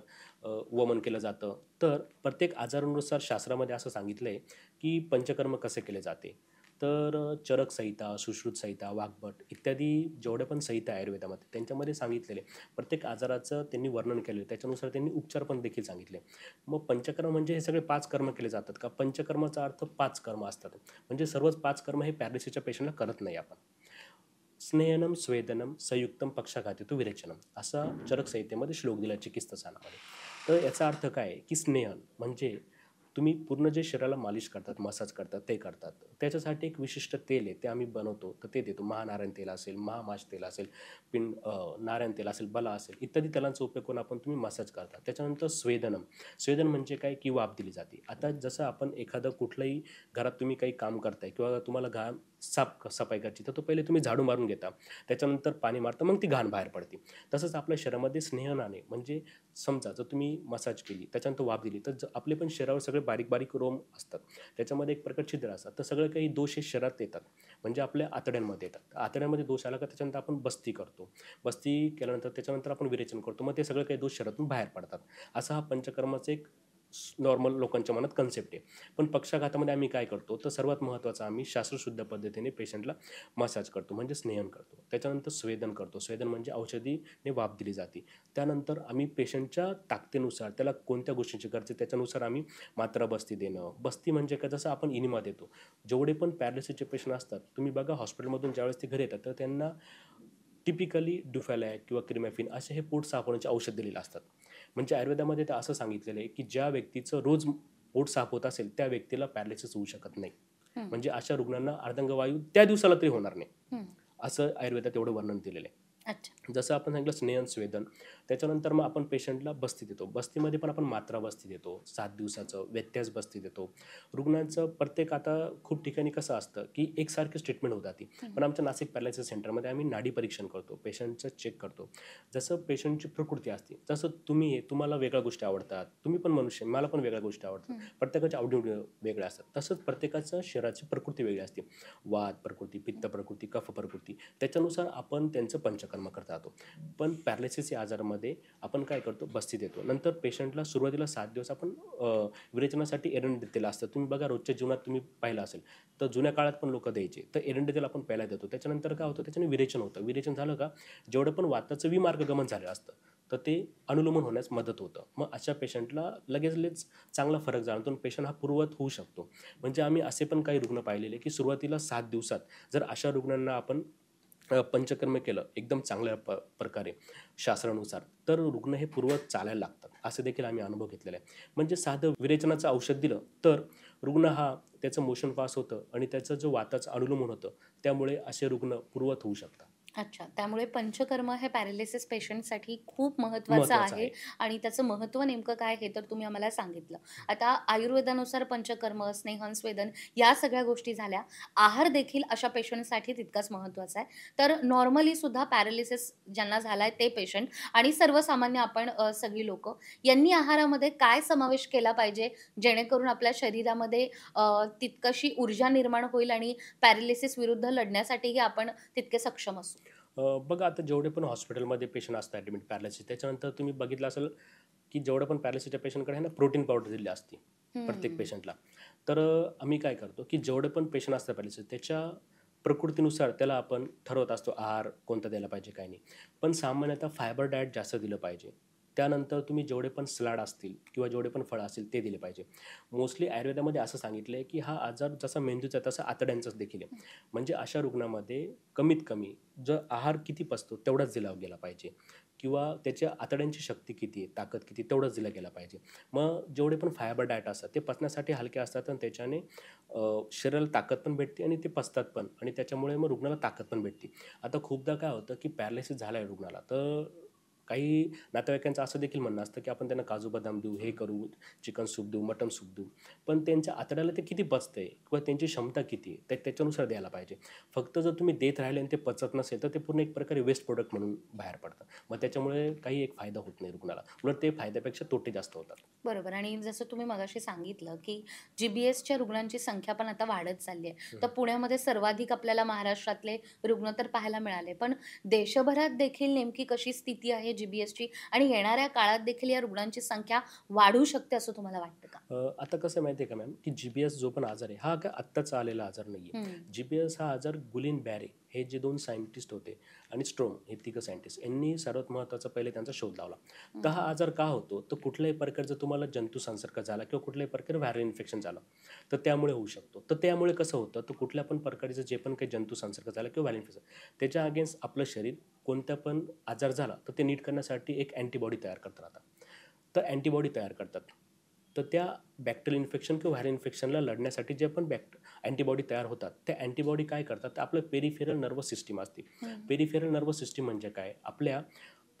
वमन केलं जातं. तर प्रत्येक आजारानुसार शास्त्रामध्ये असं सांगितलं आहे, की पंचकर्म कसे केले जाते. तर चरक संहिता, सुश्रुत संहिता, वाग्भट इत्यादी जेवढ्या पण संहिता आहे आयुर्वेदामध्ये त्यांच्यामध्ये सांगितलेले प्रत्येक आजाराचं त्यांनी वर्णन केलं, त्याच्यानुसार त्यांनी उपचार पण देखील सांगितले. मग पंचकर्म म्हणजे हे सगळे 5 कर्म केले जातात का? पंचकर्माचा अर्थ 5 कर्म असतात. म्हणजे सर्वच 5 कर्म हे पॅरालिसिसच्या पेशंटला करत नाही आपण. स्नेहनम, स्वेदनम, संयुक्तम, पक्षाघातितो विरेचनम असा चरक संहितेमध्ये श्लोक दिला चिकित्सानामध्ये. तर याचा अर्थ काय आहे, की स्नेहन म्हणजे तुम्ही पूर्ण जे शरीराला मालिश करतात, मसाज करतात ते करतात. त्याच्यासाठी एक विशिष्ट तेल आहे, ते आम्ही बनवतो, तर ते देतो. महानारायण तेल असेल, महामाश तेल असेल, नारायण तेल असेल, बला असेल, इत्यादी तेलांचा उपयोग करून आपण तुम्ही मसाज करता. त्याच्यानंतर स्वेदनम. स्वेदन म्हणजे काय, की वाफ दिली जाते. आता जसं आपण एखादं कुठलंही घरात तुम्ही काही काम करताय किंवा तुम्हाला घाण सफाई करायची, तर तो पहिले तुम्ही झाडू मारून घेता, त्याच्यानंतर पाणी मारता, मग ती घाण बाहेर पडते. तसंच आपल्या शरीरामध्ये स्नेहनाने म्हणजे समजा जर तुम्ही मसाज केली, त्याच्यानंतर वाफ दिली, तर आपले पण शरीरावर सगळे बारीक बारीक रोम असतात, त्याच्यामध्ये एक प्रकार छिद्र असतात, तर सगळे काही दोष हे शरीरात येतात, म्हणजे आपल्या आतड्यांमध्ये येतात. आतड्यांमध्ये दोष आला का त्याच्यानंतर आपण बस्ती करतो. बस्ती केल्यानंतर त्याच्यानंतर आपण विरेचन करतो, मग ते सगळे काही दोष शरीरातून बाहेर पडतात. असा हा पंचकर्माचा एक नॉर्मल लोकांच्या मनात कन्सेप्ट आहे. पण पक्षाघातामध्ये आम्ही काय करतो, तर सर्वात महत्त्वाचं आम्ही शास्त्रशुद्ध पद्धतीने पेशंटला मसाज करतो म्हणजे स्नेहन करतो. त्याच्यानंतर स्वेदन करतो. स्वेदन म्हणजे औषधीने वाफ दिली जाते. त्यानंतर आम्ही पेशंटच्या ताकदीनुसार त्याला कोणत्या गोष्टींची गरज आहे त्याच्यानुसार आम्ही मात्रा बस्ती देणं. बस्ती म्हणजे काय, जसं आपण इनिमा देतो. जेवढे पण पॅरालिसिसचे पेशंट असतात, तुम्ही बघा हॉस्पिटलमधून ज्यावेळेस ते घरी येतात, तर त्यांना टिपिकली ड्युफॅलॅक किंवा क्रिमॅफिन असे हे पोट साफ होण्याचे औषध दिलेले असतात. म्हणजे आयुर्वेदामध्ये तर असं सांगितलेलं आहे, की ज्या व्यक्तीचं रोज पोट साफ होत असेल, त्या व्यक्तीला पॅरालिसिस होऊ शकत नाही. हं, म्हणजे अशा रुग्णांना अर्धांगवायू त्या दिवसाला तरी होणार नाही. हं. असं आयुर्वेदात एवढं वर्णन दिलेलं आहे. अच्छा. जसं आपण सांगितलं स्नेहन, स्वेदन. त्याच्यानंतर मग आपण पेशंटला बस्ती देतो. बस्तीमध्ये पण आपण मात्रा बस्ती देतो. 7 दिवसाचं व्यत्यास बस्ती देतो. रुग्णांचं प्रत्येक आता खूप ठिकाणी कसं असतं, की एकसारखीच ट्रीटमेंट होत जाते. हं, पण आमच्या नाशिक पॅरालिसिस सेंटरमध्ये आम्ही नाडी परीक्षण करतो. पेशंटचं चेक करतो. जसं पेशंटची प्रकृती असते, जसं तुम्ही आहे, तुम्हाला वेगळ्या गोष्टी आवडतात. तुम्ही पण मनुष्य आहे, मला पण वेगळ्या गोष्टी आवडतात. हं. प्रत्येकाच्या आवडी वेगळ्या असतात. तसंच प्रत्येकाचं शरीराची प्रकृती वेगळी असते. वात प्रकृती, पित्त प्रकृती, कफ प्रकृती. त्याच्यानुसार आपण त्यांचं पंचकर्म करत राहतो. पण पॅरालिसिस या आजारामध्ये आपण काय करतो, बस्ती देतो. नंतर पेशंटला सुरुवातीला 7 दिवस आपण विरेचनासाठी एरंड तेल असतं. तुम्ही बघा रोजच्या जीवनात तुम्ही पाहिलं असेल, तर जुन्या काळात पण लोकं द्यायचे. तर एरंड तेल आपण पहिला देतो. त्याच्यानंतर काय होतं, त्याच्याने विरेचन होतं. विरेचन झालं का, जेवढं पण वाताचं विमार्गगमन झालेलं असतं, तर ते अनुलोमन होण्यास मदत होतं. मग अशा पेशंटला लगेच चांगला फरक जाणवतो आणि पेशंट हा पूर्ववत होऊ शकतो. म्हणजे आम्ही असे पण काही रुग्ण पाहिलेले, की सुरुवातीला 7 दिवसात जर अशा रुग्णांना आपण पंचकर्म केलं एकदम चांगल्या प्रकारे शास्त्रानुसार, तर रुग्ण हे पूर्ववत चालायला लागतात. असं देखील आम्ही अनुभव घेतलेला आहे. म्हणजे साधं विरेचनाचं औषध दिलं तर रुग्ण हा त्याचं मोशन पास होतं आणि त्याचं जो वाताचं अनुलोमन होतं, त्यामुळे असे रुग्ण पूर्ववत होऊ शकतात. अच्छा. त्यामुळे पंचकर्म हे पॅरालिसिस पेशंटसाठी खूप महत्त्वाचं महत्त्वाचं आहे आहे. आणि त्याचं महत्त्व नेमकं काय हे तर तुम्ही आम्हाला सांगितलं. आता आयुर्वेदानुसार पंचकर्म, स्नेहन, स्वेदन या सगळ्या गोष्टी झाल्या. आहार देखील अशा पेशंटसाठी तितकाच महत्त्वाचा आहे. तर नॉर्मली सुद्धा पॅरालिसिस ज्यांना झालाय ते पेशंट आणि सर्वसामान्य आपण सगळी लोकं यांनी आहारामध्ये काय समावेश केला पाहिजे, जेणेकरून आपल्या शरीरामध्ये तितकशी ऊर्जा निर्माण होईल आणि पॅरालिसिस विरुद्ध लढण्यासाठीही आपण तितके सक्षम असू? बघा आता जेवढे पण हॉस्पिटलमध्ये पेशंट असतात ॲडमिट पॅरालिसिस, त्याच्यानंतर तुम्ही बघितलं असेल, की जेवढं पण पॅरालिसिसच्या पेशंटकडे आहे ना, प्रोटीन पावडर दिली असते प्रत्येक हं. पेशंटला. तर आम्ही काय करतो, की जेवढे पण पेशंट असतात पॅरालिसिस त्याच्या प्रकृतीनुसार त्याला आपण ठरवत असतो आहार कोणता द्यायला पाहिजे, काय नाही. पण सामान्यतः फायबर डाएट जास्त दिलं पाहिजे. त्यानंतर तुम्ही जेवढे पण सलाड असतील किंवा जेवढे पण फळं असतील ते दिले पाहिजे. मोस्टली आयुर्वेदामध्ये असं सांगितलं आहे, की हा आजार जसा मेंदूचा आहे तसा आतड्यांचाच देखील आहे. म्हणजे अशा रुग्णामध्ये कमीत कमी जर आहार किती पचतो तेवढाच दिला गेला पाहिजे किंवा त्याच्या आतड्यांची शक्ती किती आहे, ताकद किती तेवढंच दिलं गेला पाहिजे. मग जेवढे पण फायबर डाएट असतात ते पचण्यासाठी हलके असतात आणि त्याच्याने शरीराला ताकद पण भेटते आणि ते पचतात पण आणि त्याच्यामुळे मग रुग्णाला ताकद पण भेटते. आता खूपदा काय होतं, की पॅरालिसिस झाला आहे रुग्णाला, तर काही नातेवाईकांचं असं देखील म्हणणं असतं की आपण त्यांना काजू बदाम देऊ, हे करू, चिकन सूप देऊ, मटन सूप देऊ, पण त्यांच्या आतड्याला ते किती पचतंय किंवा त्यांची क्षमता किती आहे त्याच्यानुसार द्यायला पाहिजे. फक्त जर तुम्ही देत राहिले आणि ते पचत नसेल तर ते पूर्ण एक प्रकारे वेस्ट प्रोडक्ट म्हणून बाहेर पडतं. मग त्याच्यामुळे काही एक फायदा होत नाही रुग्णाला, उलट ते फायद्यापेक्षा तोटे जास्त होतात. बरोबर. आणि जसं तुम्ही मगाशी सांगितलं, की जी-बी-एसच्या रुग्णांची संख्या पण आता वाढत चालली आहे. तर पुण्यामध्ये सर्वाधिक आपल्याला महाराष्ट्रातले रुग्ण तर पाहायला मिळाले. पण देशभरात देखील नेमकी कशी स्थिती आहे जी-बी-एसची आणि येणाऱ्या काळात देखील या रुग्णांची संख्या वाढू शकते असं तुम्हाला वाटतं का? आता कसं माहिती आहे का मॅम, की जी-बी-एस जो पण आजार आहे हा काय आत्ताचा आलेला आजार नाही आहे. हं. जी-बी-एस हा आजार गुलिन बॅरे हे जे 2 सायंटिस्ट होते आणि स्ट्रोम हे तिघं सायंटिस्ट यांनी सर्वात महत्त्वाचा पहिले त्यांचा शोध लावला. तर हा आजार का होतो? तर कुठल्याही प्रकारचा तुम्हाला जंतू संसर्ग झाला किंवा कुठल्याही प्रकारे व्हायरल इन्फेक्शन झालं तर त्यामुळे होऊ शकतो. तर त्यामुळे कसं होतं, तर कुठल्या पण प्रकारचं जे पण काही जंतू संसर्ग झाला किंवा व्हायरल इन्फेक्शन त्याच्या अगेन्स्ट आपलं शरीर कोणता पण आजार झाला तर ते नीट करण्यासाठी एक अँटीबॉडी तयार करत राहतात. तर अँटीबॉडी तयार करतात. तर त्या बॅक्टेरियल इन्फेक्शन किंवा व्हायरल इन्फेक्शनला लढण्यासाठी जे पण अँटीबॉडी तयार होतात, त्या अँटीबॉडी काय करतात, तर आपलं पेरिफेरल नर्वस सिस्टीम असते. हं. पेरिफेरल नर्वस सिस्टीम म्हणजे काय? आपल्या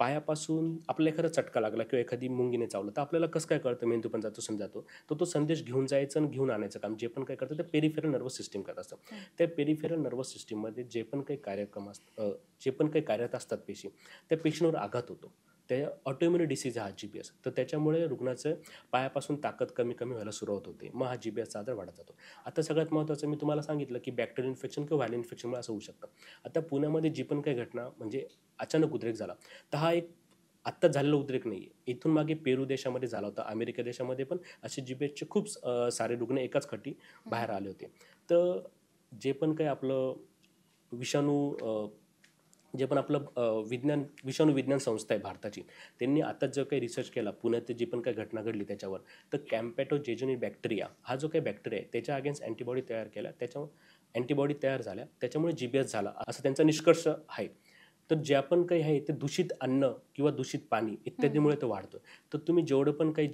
पायापासून आपल्याला एखादा चटका लागला किंवा एखादी मुंगीने चावलं, तर आपल्याला कसं काय कळतं, मेंदू पण जातो, समजातो. तर तो संदेश घेऊन जायचं आणि घेऊन आणायचं काम जे पण काय करतं, ते पेरिफेरल नर्वस सिस्टीम करत असतं. हं. त्या पेरिफेरल नर्वस सिस्टीममध्ये जे पण काही कार्यक्रम जे पण काही कार्यरत असतात पेशी, त्या पेशींवर आघात होतो. ते ऑटोइम्युन डिसीज हा जी-बी-एस. तर त्याच्यामुळे रुग्णाचं पायापासून ताकद कमी कमी व्हायला सुरुवात होते. मग हा जी-बी-एसचा आजार वाढत जातो. आता सगळ्यात महत्त्वाचं मी तुम्हाला सांगितलं, की बॅक्टेरियल इन्फेक्शन किंवा व्हायरल इन्फेक्शनमुळे असं होऊ शकतं. आता पुण्यामध्ये जी पण काही घटना म्हणजे अचानक उद्रेक झाला, तर हा एक आत्ताच झालेला उद्रेक नाही आहे. इथून मागे पेरू देशामध्ये झाला होता. अमेरिका देशामध्ये पण असे जी-बी-एसचे खूप सारे रुग्ण एकाच खट्टी बाहेर आले होते. तर जे पण काही आपलं विषाणू जे पण आपलं विषाणू विज्ञान संस्था आहे भारताची, त्यांनी आताच जो काही रिसर्च केला, पुण्यात जी पण काही घटना घडली त्याच्यावर, तर कॅम्पॅटोजेजोनी बॅक्टेरिया हा जो काही बॅक्टेरिया आहे त्याच्या अगेन्स्ट अँटीबॉडी तयार केल्या, त्याच्यामुळे अँटीबॉडी तयार झाल्या, त्याच्यामुळे जी-बी-एस झाला असा त्यांचा निष्कर्ष आहे. तर ज्या पण काही आहे ते दूषित अन्न किंवा दूषित पाणी इत्यादीमुळे तो वाढतो. तर तुम्ही जेवढं पण काही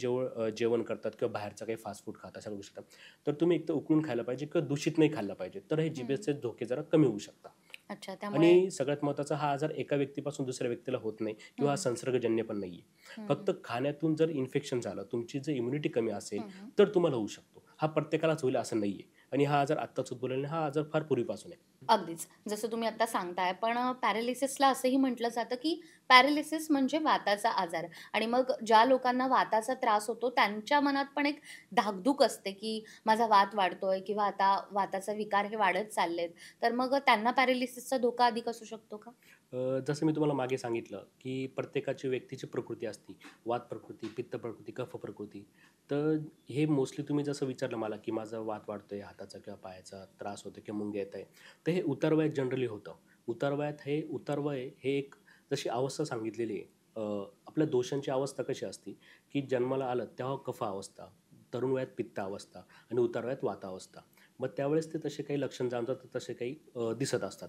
जेवण करतात किंवा बाहेरचं काही फास्ट फूड खाता, सगळ्या गोष्टी खातात, तर तुम्ही एक तर उकळून खायला पाहिजे किंवा दूषित नाही खाल्लं पाहिजे. तर हे हं. जी-बी-एसचे धोके जरा कमी होऊ शकतात. अच्छा, त्यामुळे आणि सगळ्यात महत्त्वाचा हा आजार एका व्यक्तीपासून दुसऱ्या व्यक्तीला होत नाही किंवा हा हं, संसर्गजन्य पण नाही आहे. हं, फक्त खाण्यातून जर इन्फेक्शन झालं, तुमची जर इम्युनिटी कमी असेल, हं, हं. तर तुम्हाला होऊ शकतो. हा प्रत्येकालाच होईल असं नाही आहे आणि हा आजार आत्ताच उद्भवलेला नाही, हा आजार फार पूर्वीपासून आहे. अगदीच. जसं तुम्ही आता सांगताय. पण पॅरालिसिसला असंही म्हटलं जातं, की पॅरालिसिस म्हणजे वाताचा आजार आणि मग ज्या लोकांना वाताचा त्रास होतो, त्यांच्या मनात पण एक धाकधूक असते, की माझा वात वाढतोय किंवा आता वाताचा विकार हे वाढत चाललेत. तर मग त्यांना पॅरालिसिसचा धोका अधिक असू शकतो का? जसं मी तुम्हाला मागे सांगितलं, की प्रत्येकाची व्यक्तीची प्रकृती असते. वात प्रकृती, पित्त प्रकृती, कफ प्रकृती. तर हे मोस्टली तुम्ही जसं विचारलं मला, की माझा वात वाढतोय, हाताचा किंवा पायाचा त्रास होतो किंवा मुंग्या येत आहे. तर हे उतारवयात जनरली होतं. उतारवय हे एक जशी अवस्था सांगितलेली आहे. आपल्या दोषांची अवस्था कशी असते, की जन्माला आलं तेव्हा कफ अवस्था, तरुण वयात पित्त अवस्था आणि उतारवयात वात अवस्था. मग त्यावेळेस ते तसे काही लक्षण जाणवतात, तसे काही दिसत असतात.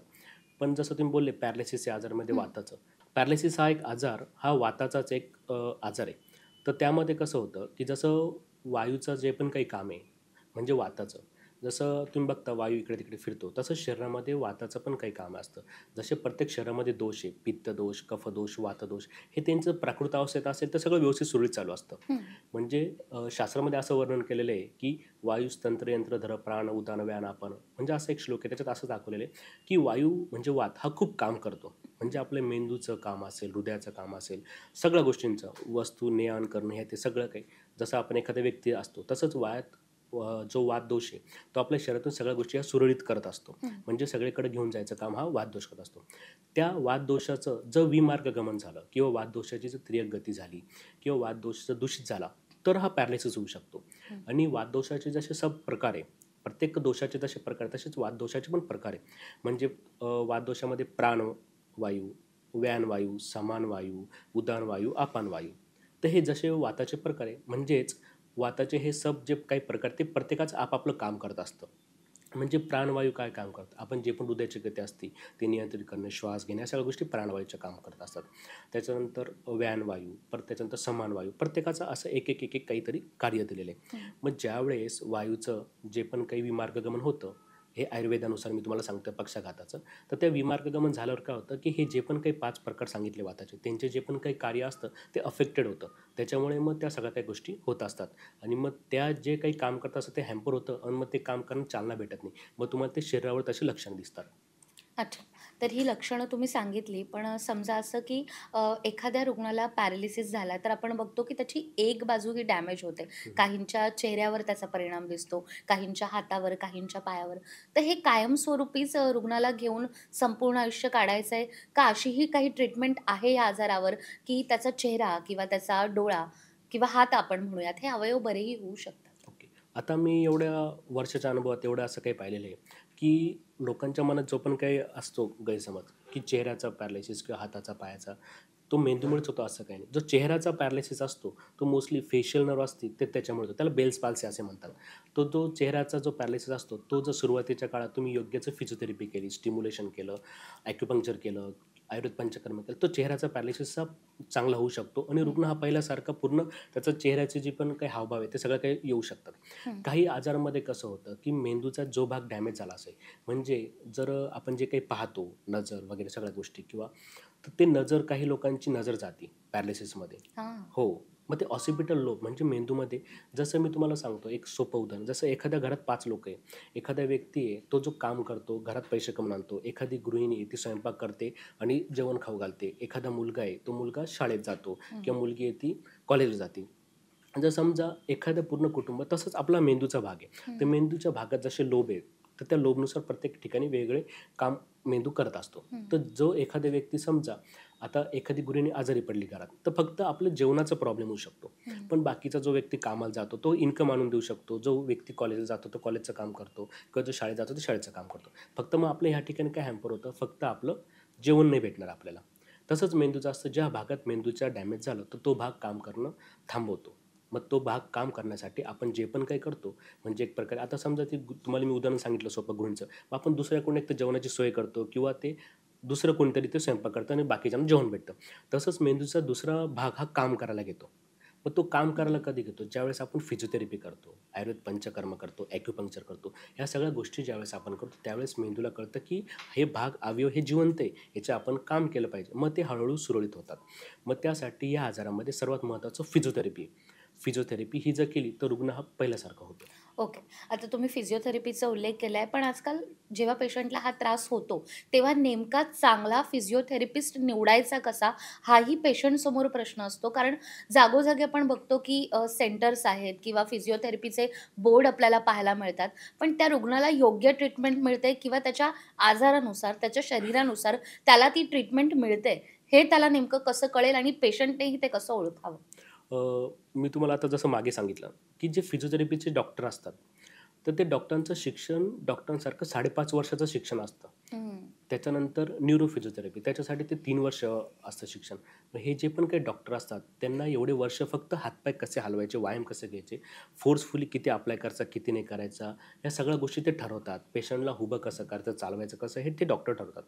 पण जसं तुम्ही बोलले पॅरालिसिस या आजारामध्ये हं. वाताचं. पॅरालिसिस हा एक आजार, हा वाताचाच एक आजार आहे. तर त्यामध्ये कसं होतं, की जसं वायूचं जे पण काही काम आहे, म्हणजे वाताचं. जसं तुम्ही बघता वायू इकडे-तिकडे फिरतो, तसं शरीरामध्ये वाताचं पण काही काम असतं. जसे प्रत्येक शरीरामध्ये दोष आहे, पित्तदोष, कफदोष, वातदोष हे त्यांचं प्राकृत अवस्थेत असेल तर सगळं व्यवस्थित सुरळीत चालू असतं. हं. म्हणजे शास्त्रामध्ये असं वर्णन केलेलं आहे, की वायुस्तंत्र यंत्रधर प्राण उदान व्यान आपण म्हणजे असा एक श्लोक आहे त्याच्यात असं दाखवलेलं आहे, की वायू म्हणजे वात हा खूप काम करतो. म्हणजे आपल्या मेंदूचं काम असेल, हृदयाचं काम असेल, सगळ्या गोष्टींचं वस्तू ने-आण करणं हे ते सगळं काही. जसं आपण एखादा व्यक्ती असतो तसंच जो वात दोष आहे तो आपल्या शरीरातून सगळ्या गोष्टी ह्या सुरळीत करत असतो. हं. म्हणजे सगळीकडे घेऊन जायचं काम हा वात दोष करत असतो. त्या वात दोषाचं जर विमार्गगमन झालं किंवा वात दोषाची जर तिर्यक गती झाली किंवा वात दोष जर दूषित झाला तर हा पॅरालिसिस होऊ शकतो. हं. आणि वातदोषाचे जसे सब प्रकार आहे, प्रत्येक दोषाचे जसे प्रकार आहे, तसेच वातदोषाचे पण प्रकार आहे. म्हणजे वातदोषामध्ये प्राणवायू, व्यानवायू, समानवायू, उदानवायू, अपानवायू. तर हे जसे वाताचे प्रकार आहे, म्हणजेच वाताचे हे सब जे काही प्रकार ते प्रत्येकाचं आपापलं काम करत असतं. म्हणजे प्राणवायू काय काम करतं, आपण जे पण हृदयाची गती असते ते नियंत्रित करणे, श्वास घेणे, या सगळ्या गोष्टी प्राणवायूचं काम करत असतात. त्याच्यानंतर व्यानवायू, परत त्याच्यानंतर समानवायू, प्रत्येकाचं असं एक काहीतरी कार्य दिलेलं आहे. हं. मग ज्यावेळेस वायूचं जे पण काही विमार्गगमन होतं हे आयुर्वेदानुसार मी तुम्हाला सांगतो पक्षाघाताचं. तर त्या विमार्गमन झाल्यावर काय होतं, की हे जे पण काही 5 प्रकार सांगितले वाताचे, त्यांचे जे पण काही कार्य असतं ते अफेक्टेड होतं. त्याच्यामुळे मग त्या सगळ्या काही गोष्टी होत असतात आणि मग त्या जे काही काम करत असतं ते हॅम्पर होतं आणि मग ते काम करण्यास चालना भेटत नाही. मग तुम्हाला ते शरीरावर तशी लक्षणं दिसतात. अच्छा. तर ही लक्षणं तुम्ही सांगितली, पण समजा असं की एखाद्या रुग्णाला पॅरालिसिस झाला, तर आपण बघतो की त्याची एक बाजू ही डॅमेज होते. हं. काहींच्या चेहऱ्यावर त्याचा परिणाम दिसतो, काहींच्या हातावर, काहींच्या पायावर. तर हे कायमस्वरूपीच रुग्णाला घेऊन संपूर्ण आयुष्य काढायचं आहे का अशीही काही ट्रीटमेंट आहे या आजारावर, की त्याचा चेहरा किंवा त्याचा डोळा किंवा हात आपण म्हणूयात, हे अवयव बरेही होऊ शकतात? ओके. आता मी एवढ्या वर्षाच्या अनुभवात एवढं असं काही पाहिलेलं आहे, की लोकांच्या मनात जो पण काही असतो गैरसमज, की चेहऱ्याचा पॅरालिसिस किंवा हाताचा, पायाचा, तो मेंदूमुळेच होतो असं काही नाही. जो चेहऱ्याचा पॅरालिसिस असतो, तो मोस्टली फेशियल नर्व्ह असते ते त्याच्यामुळे होतो. त्याला बेल्स पाल्सी असे म्हणतात. तो जो चेहऱ्याचा जो पॅरालिसिस असतो, तो जर सुरुवातीच्या काळात तुम्ही योग्यच फिजिओथेरपी केली, स्टिम्युलेशन केलं, ॲक्युपंक्चर केलं, आयुर्वेद पंचकर्म केलं, तो चेहऱ्याचा पॅरालिसिसचा चांगला होऊ शकतो आणि हं, रुग्ण हा पहिल्यासारखा पूर्ण त्याचं चेहऱ्याचे जे पण काही हावभाव आहे, ते सगळं काही येऊ शकतात. हं. काही आजारामध्ये कसं होतं, की मेंदूचा जो भाग डॅमेज झाला असेल, म्हणजे जर आपण जे काही पाहतो, नजर वगैरे सगळ्या गोष्टी किंवा तर ते नजर काही लोकांची नजर जाते पॅरालिसिसमध्ये. हां. हो. मग ते ऑसिपिटल लोब म्हणजे मेंदूमध्ये जसं मी तुम्हाला सांगतो एक सोपं उदाहरण, जसं एखाद्या घरात 5 लोकं आहे. एखादा व्यक्ती आहे, तो जो काम करतो, घरात पैसे कमवून आणतो. एखादी गृहिणी आहे, ती स्वयंपाक करते आणि जेवण खाऊ घालते. एखादा मुलगा आहे, तो मुलगा शाळेत जातो हं, किंवा मुलगी आहे, ती कॉलेजला जाते. जर समजा एखादं पूर्ण कुटुंब तसंच आपला मेंदूचा भाग आहे. हं, तर मेंदूच्या भागात जसे लोब आहेत, तर त्या लोबनुसार प्रत्येक ठिकाणी वेगळे काम मेंदू करत असतो. हं, तर जो एखादा व्यक्ती समजा आता एखादी गृहिणी आजारी पडली घरात, तर फक्त आपलं जेवणाचा प्रॉब्लेम होऊ शकतो. हं. पण बाकीचा जो व्यक्ती कामाला जातो, तो इन्कम आणून देऊ शकतो. जो व्यक्ती कॉलेजला जातो, तो कॉलेजचं काम करतो किंवा जो शाळेत जातो, तो शाळेचं काम करतो. फक्त मग आपलं ह्या ठिकाणी काय हॅम्पर होतं, फक्त आपलं जेवण नाही भेटणार आपल्याला. तसंच मेंदूचं असतं, ज्या भागात मेंदूचा डॅमेज झालं, तर तो भाग काम करणं थांबवतो. मग तो भाग काम करण्यासाठी आपण जे पण काही करतो, म्हणजे एक प्रकारे आता समजा ती तुम्हाला मी उदाहरण सांगितलं सोपं गृहिणीचं. मग आपण दुसऱ्याकडून एक तर जेवणाची सोय करतो किंवा ते दुसरं कोणीतरी ते स्वयंपाक करतं आणि बाकीच्यांना जेवण भेटतं. तसंच मेंदूचा दुसरा भाग हा काम करायला घेतो. मग तो काम करायला कधी घेतो? ज्यावेळेस आपण फिजिओथेरपी करतो, आयुर्वेद पंचकर्म करतो, ॲक्युपंक्चर करतो. ह्या सगळ्या गोष्टी ज्यावेळेस आपण करतो, त्यावेळेस मेंदूला कळतं, की हे भाग, अवयव हे जिवंत आहे. याचं आपण काम केलं पाहिजे. मग ते हळू सुरळीत होतात. मग त्यासाठी या आजारामध्ये सर्वात महत्त्वाचं फिजिओथेरपी आहे. फिजिओथेरपी ही जर केली, तर रुग्ण हा पहिल्यासारखा होतो. ओके. आता तुम्ही फिजिओथेरपीचा उल्लेख केलाय, पण आजकाल जेव्हा पेशंटला हा त्रास होतो, तेव्हा नेमका चांगला फिजिओथेरपिस्ट निवडायचा कसा? हाही पेशंटसमोर प्रश्न असतो. कारण जागोजागी आपण बघतो, की सेंटर्स आहेत किंवा फिजिओथेरपीचे बोर्ड आपल्याला पाहायला मिळतात. पण त्या रुग्णाला योग्य ट्रीटमेंट मिळते किंवा त्याच्या आजारानुसार, त्याच्या शरीरानुसार त्याला ती ट्रीटमेंट मिळते, हे त्याला नेमकं कसं कळेल आणि पेशंटनेही ते कसं ओळखावं? मी तुम्हाला आता जसं मागे सांगितलं, की जे फिजिओथेरपीचे डॉक्टर असतात, तर ते डॉक्टरांचं शिक्षण डॉक्टरांसारखं 5.5 वर्षाचं शिक्षण असतं. हं. त्याच्यानंतर न्यूरो फिजिओथेरपी त्याच्यासाठी ते 3 वर्ष असतं शिक्षण. मग हे जे पण काही डॉक्टर असतात, त्यांना एवढे वर्ष फक्त हातपाय कसे हलवायचे, व्यायाम कसे घ्यायचे, फोर्सफुली किती अप्लाय करायचा, किती नाही करायचा, या सगळ्या गोष्टी ते ठरवतात. पेशंटला उभं कसं करायचं, चालवायचं कसं, हे ते डॉक्टर ठरवतात.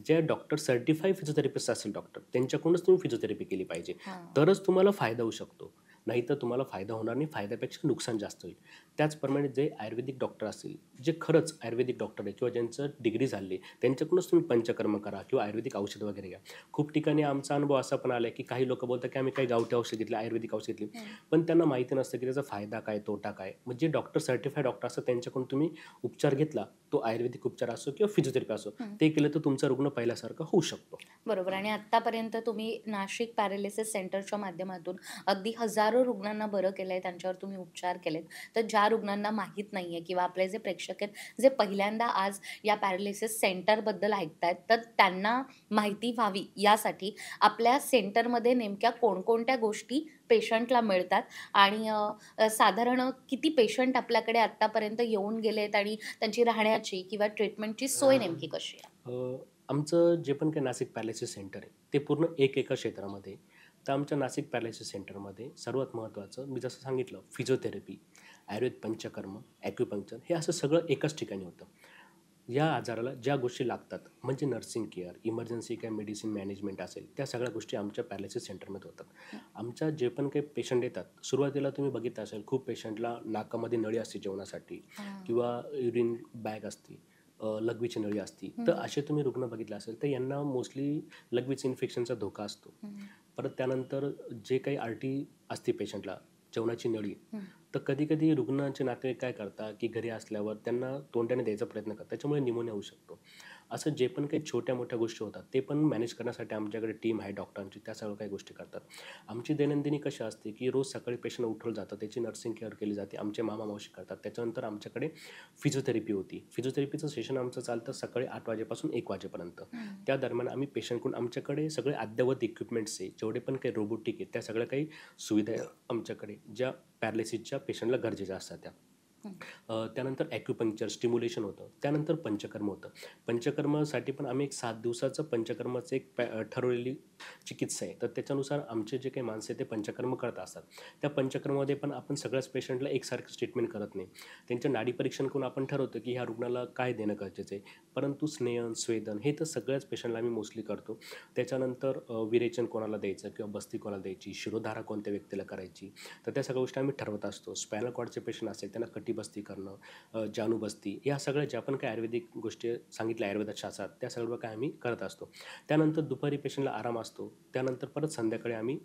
जे डॉक्टर सर्टिफाईड फिजिओथेरपिस्ट असेल डॉक्टर, त्यांच्याकडूनच तुम्ही फिजिओथेरपी केली पाहिजे. हां. तरच तुम्हाला फायदा होऊ शकतो. नाहीतर तुम्हाला फायदा होणार नाही, फायद्यापेक्षा नुकसान जास्त होईल. त्याचप्रमाणे जे आयुर्वेदिक डॉक्टर असतील, जे खरंच आयुर्वेदिक डॉक्टर आहे किंवा ज्यांचं डिग्री झाली आहे, त्यांच्याकडूनच तुम्ही पंचकर्म करा किंवा आयुर्वेदिक औषध वगैरे घ्या. खूप ठिकाणी आमचा अनुभव असा पण आला आहे, की काही लोकं बोलतात, की आम्ही काही गावठी औषध घेतली, आयुर्वेदिक औषध घेतली. हं. पण त्यांना माहिती नसतं, की त्याचा फायदा काय, तोटा काय. मग जे डॉक्टर सर्टिफाईड डॉक्टर असतात, त्यांच्याकडून तुम्ही उपचार घेतला, तो आयुर्वेदिक उपचार असो किंवा फिजिओथेरपी असो, हं. ते केलं तर तुमचा रुग्ण पहिल्यासारखा होऊ शकतो. बरोबर आणि आत्तापर्यंत तुम्ही नाशिक पॅरालिसिस सेंटरच्या माध्यमातून अगदी हजारो रुग्णांना बरं केलंय, त्यांच्यावर तुम्ही उपचार केलेत. तर ज्या रुग्णांना माहीत नाहीये किंवा आपले जे प्रेक्षक आहेत, जे पहिल्यांदा आज या पॅरालिसिस सेंटरबद्दल ऐकतायत, तर त्यांना माहिती व्हावी यासाठी आपल्या सेंटरमध्ये नेमक्या कोणकोणत्या गोष्टी पेशंटला मिळतात आणि साधारण किती पेशंट आपल्याकडे आत्तापर्यंत येऊन गेलेत आणि त्यांची राहण्याची किंवा ट्रीटमेंटची सोय नेमकी कशी आहे? आमचं जे पण काही नाशिक पॅरालिसिस सेंटर आहे, ते पूर्ण एक एका क्षेत्रामध्ये आहे. तर आमच्या नाशिक पॅरालिसिस सेंटरमध्ये सर्वात महत्त्वाचं मी जसं सांगितलं फिजिओथेरपी, आयुर्वेद पंचकर्म, ॲक्युपंक्चर हे असं सगळं एकाच ठिकाणी होतं. या आजाराला ज्या गोष्टी लागतात म्हणजे नर्सिंग केअर, इमर्जन्सी काय मेडिसिन मॅनेजमेंट असेल, त्या सगळ्या गोष्टी आमच्या पॅरालिसिस सेंटरमध्ये होतात. आमच्या जे पण काही पेशंट येतात, सुरुवातीला तुम्ही बघितलं असेल खूप पेशंटला नाकामध्ये नळी असते जेवणासाठी हां. किंवा युरिन बॅग असते. लघवीची नळी असती, तर असे तुम्ही रुग्ण बघितले असेल तर यांना मोस्टली लघवीचं इन्फेक्शनचा धोका असतो. परत त्यानंतर जे काही आरटी असते पेशंटला, जेवणाची नळी, तर कधी कधी रुग्णाचे नातेवाईक काय करतात की घरी असल्यावर त्यांना तोंडाने द्यायचा प्रयत्न करतात, त्याच्यामुळे निमोनिया होऊ शकतो. असं जे पण काही छोट्या मोठ्या गोष्टी होतात ते पण मॅनेज करण्यासाठी आमच्याकडे टीम आहे डॉक्टरांची, त्या सगळ्या काही गोष्टी करतात. आमची दैनंदिनी कशी असते की रोज सकाळी पेशंट उठवलं जातं, त्याची नर्सिंग केअर केली जाते, आमचे मामा मावशी करतात. त्याच्यानंतर आमच्याकडे फिजिओथेरपी होती. फिजिओथेरपीचं सेशन आमचं चालतं सकाळी 8 वाजेपासून 1 वाजेपर्यंत. त्या दरम्यान आम्ही पेशंटकडून आमच्याकडे सगळे अद्ययावत इक्विपमेंट्स आहे, जेवढे पण काही रोबोटिक आहे, त्या सगळ्या काही सुविधा आहे आमच्याकडे, ज्या पॅरालिसिसच्या पेशंटला गरजेच्या असतात त्या. त्यानंतर ॲक्युपंक्चर, स्टिम्युलेशन होतं. त्यानंतर पंचकर्म होतं. पंचकर्मासाठी पण आम्ही एक 7 दिवसाचं पंचकर्माचं एक ठरवलेली चिकित्सा आहे. तर त्याच्यानुसार आमचे जे काही माणसं आहे ते पंचकर्म करत असतात. त्या पंचकर्मामध्ये पण आपण सगळ्याच पेशंटला एकसारखंच ट्रीटमेंट करत नाही. त्यांच्या नाडी परीक्षण करून आपण ठरवतो की ह्या रुग्णाला काय देणं गरजेचं आहे. परंतु स्नेहन, स्वेदन हे तर सगळ्याच पेशंटला आम्ही मोस्टली करतो. त्याच्यानंतर विरेचन कोणाला द्यायचं किंवा बस्ती कोणाला द्यायची, शिरोधारा कोणत्या व्यक्तीला करायची, तर त्या सगळ्या गोष्टी आम्ही ठरवत असतो. स्पायनल कॉर्डचे पेशंट असेल त्यांना कटिबस्ती करणं, जानुबस्ती, या सगळ्या ज्या पण काही आयुर्वेदिक गोष्टी सांगितल्या आयुर्वेदात शास्त्रात, त्या सगळं काय आम्ही करत असतो. त्यानंतर दुपारी पेशंटला आराम असतो. त्यानंतर परत संध्याकाळी आम्ही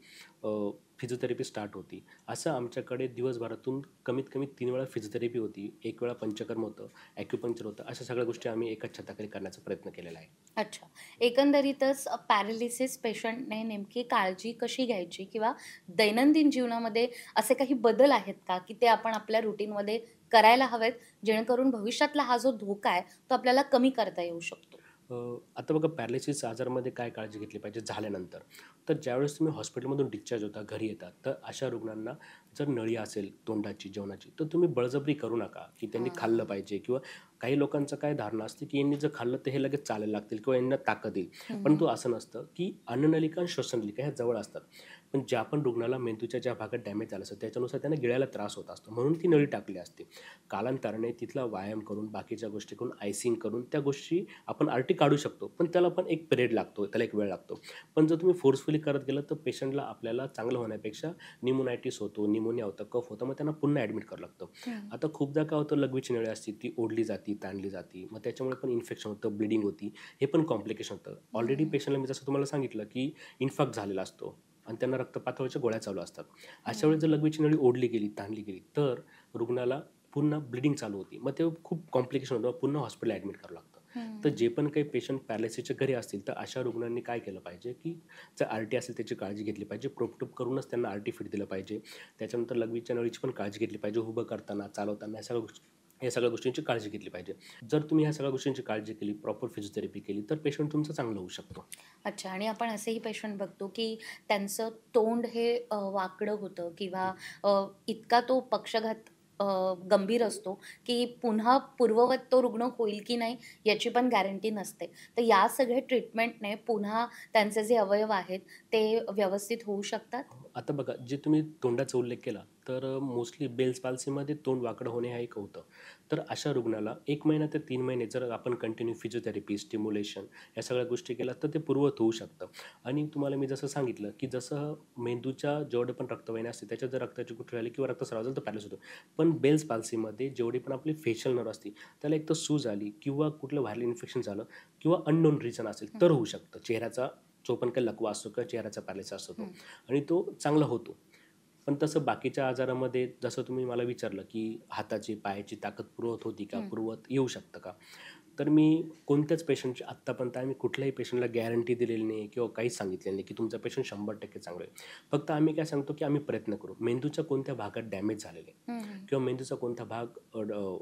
फिजिओथेरपी स्टार्ट होती. असं आमच्याकडे दिवसभरातून कमीत कमी 3 वेळा फिजिओथेरपी होती, 1 वेळा पंचकर्म होतं, ॲक्युपंक्चर होतं. अशा सगळ्या गोष्टी आम्ही एकाच छताखाली करण्याचा प्रयत्न केलेला आहे. अच्छा. एकंदरीतच पॅरालिसिस पेशंटने नेमकी काळजी कशी घ्यायची किंवा दैनंदिन जीवनामध्ये असे काही बदल आहेत का, की ते आपण आपल्या रुटीनमध्ये करायला हवेत, जेणेकरून भविष्यातला हा जो धोका आहे, तो आपल्याला कमी करता येऊ शकतो? आता बघा, पॅरालिसिस आजारामध्ये काय काळजी घेतली पाहिजे झाल्यानंतर. तर ज्यावेळेस तुम्ही हॉस्पिटलमधून डिस्चार्ज होता, घरी येतात, तर अशा रुग्णांना जर नळी असेल तोंडाची, जेवणाची, तर तुम्ही बळजबरी करू नका की त्यांनी खाल्लं हां. पाहिजे. किंवा काही लोकांचं काय धारणा असते की यांनी जर खाल्लं तर हे लगेच चालायला लागतील किंवा यांना ताकद येईल. हं. परंतु असं नसतं की अन्ननलिका आणि श्वसननलिका ह्या जवळ असतात. पण ज्या पण रुग्णाला मेंदूच्या ज्या भागात डॅमेज झालं असतं त्याच्यानुसार त्यांना गिळायला त्रास होत असतो, म्हणून ती नळी टाकली असते. कालांतराने तिथला व्यायाम करून, बाकीच्या गोष्टी करून, आयसिंग करून त्या गोष्टी आपण आरटी काढू शकतो. पण त्याला पण एक पिरियड लागतो, त्याला एक वेळ लागतो. पण जर तुम्ही फोर्सफुली करत गेलं तर पेशंटला आपल्याला चांगलं होण्यापेक्षा निमोनायटिस होतो, निमोनिया होतं, कफ होतं, मग त्यांना पुन्हा ॲडमिट करावं लागतं. हं. आता खूपदा काय होतं, लघवीची नळी असते ती ओढली जाती, ताणली जाती, मग त्याच्यामुळे पण इन्फेक्शन होतं, ब्लिडिंग होती, हे पण कॉम्प्लिकेशन होतं. ऑलरेडी हं. पेशंटला मी जसं तुम्हाला सांगितलं की इन्फार्क्ट झालेला असतो आणि त्यांना रक्तपातळीच्या गोळ्या चालू असतात. अशा वेळेस हं. जर लघवीची नळी ओढली गेली, ताणली गेली, तर रुग्णाला पुन्हा ब्लिडिंग चालू होती, मग ते खूप कॉम्प्लिकेशन होतं, मग पुन्हा हॉस्पिटल ॲडमिट करावं लागतं. तर हं. जे पण काही पेशंट पॅरालिसिसच्या घरी असतील तर अशा रुग्णांनी काय केलं पाहिजे की जर आर टी असेल त्याची काळजी घेतली पाहिजे, प्रोपटूप करूनच त्यांना आर टी फिट दिलं पाहिजे. त्याच्यानंतर लघवीच्या नळीची पण काळजी घेतली पाहिजे, उभं करताना, चालवताना, या सगळ्या गोष्टींची काळजी घेतली पाहिजे. जर तुम्ही ह्या सगळ्या गोष्टींची काळजी केली, प्रॉपर फिजिओथेरपी केली, तर पेशंट तुमचं चांगलं होऊ शकतो. अच्छा. आणि आपण असेही पेशंट बघतो, की त्यांचं तोंड हे वाकडं होतं किंवा इतका तो पक्षाघात अ, गंभीर असतो, की पुन्हा पूर्ववत तो रुग्ण होईल की नाही याची पण गॅरंटी नसते. तर या सगळ्या ट्रीटमेंटने पुन्हा त्यांचे जे अवयव आहेत ते व्यवस्थित होऊ शकतात? आता बघा, जे तुम्ही तोंडाचा उल्लेख केला, तर मोस्टली बेल्स पाल्सीमध्ये तोंड वाकडं होणे हा एक होतं. तर अशा रुग्णाला 1 महिना ते 3 महिने जर आपण कंटिन्यू फिजिओथेरपी, स्टिम्युलेशन या सगळ्या गोष्टी केल्या तर ते पूर्ववत होऊ शकतं. आणि तुम्हाला मी जसं सांगितलं, की जसं मेंदूच्या जेवढे पण रक्तवाहिन्या असते त्याच्यात जर रक्ताची गुठळी आली किंवा रक्तस्राव झाला तर पॅरालिसिस होतो. पण बेल्स पाल्सीमध्ये जेवढी पण आपली फेशियल नर्व असते त्याला एक तर सूज आली किंवा कुठलं व्हायरल इन्फेक्शन झालं किंवा अननोन रिझन असेल तर हं. होऊ शकतं. चेहऱ्याचा जो पण काही लकवा असतो किंवा चेहऱ्याचा पॅरालिसिस असतो तो, हं. आणि तो चांगला होतो. पण तसं बाकीच्या आजारामध्ये जसं तुम्ही मला विचारलं, की हाताची, पायाची ताकद पुरवत होती का? हं. पुरवत येऊ शकतं का? तर मी कोणत्याच पेशंटची आत्तापर्यंत आम्ही कुठल्याही पेशंटला गॅरंटी दिलेली नाही किंवा काहीच सांगितलेलं नाही, की तुमचा पेशंट 100% चांगलं आहे. फक्त आम्ही काय सांगतो, की आम्ही प्रयत्न करू. मेंदूच्या कोणत्या भागात डॅमेज झालेले आहे हं. हं. किंवा मेंदूचा कोणता भाग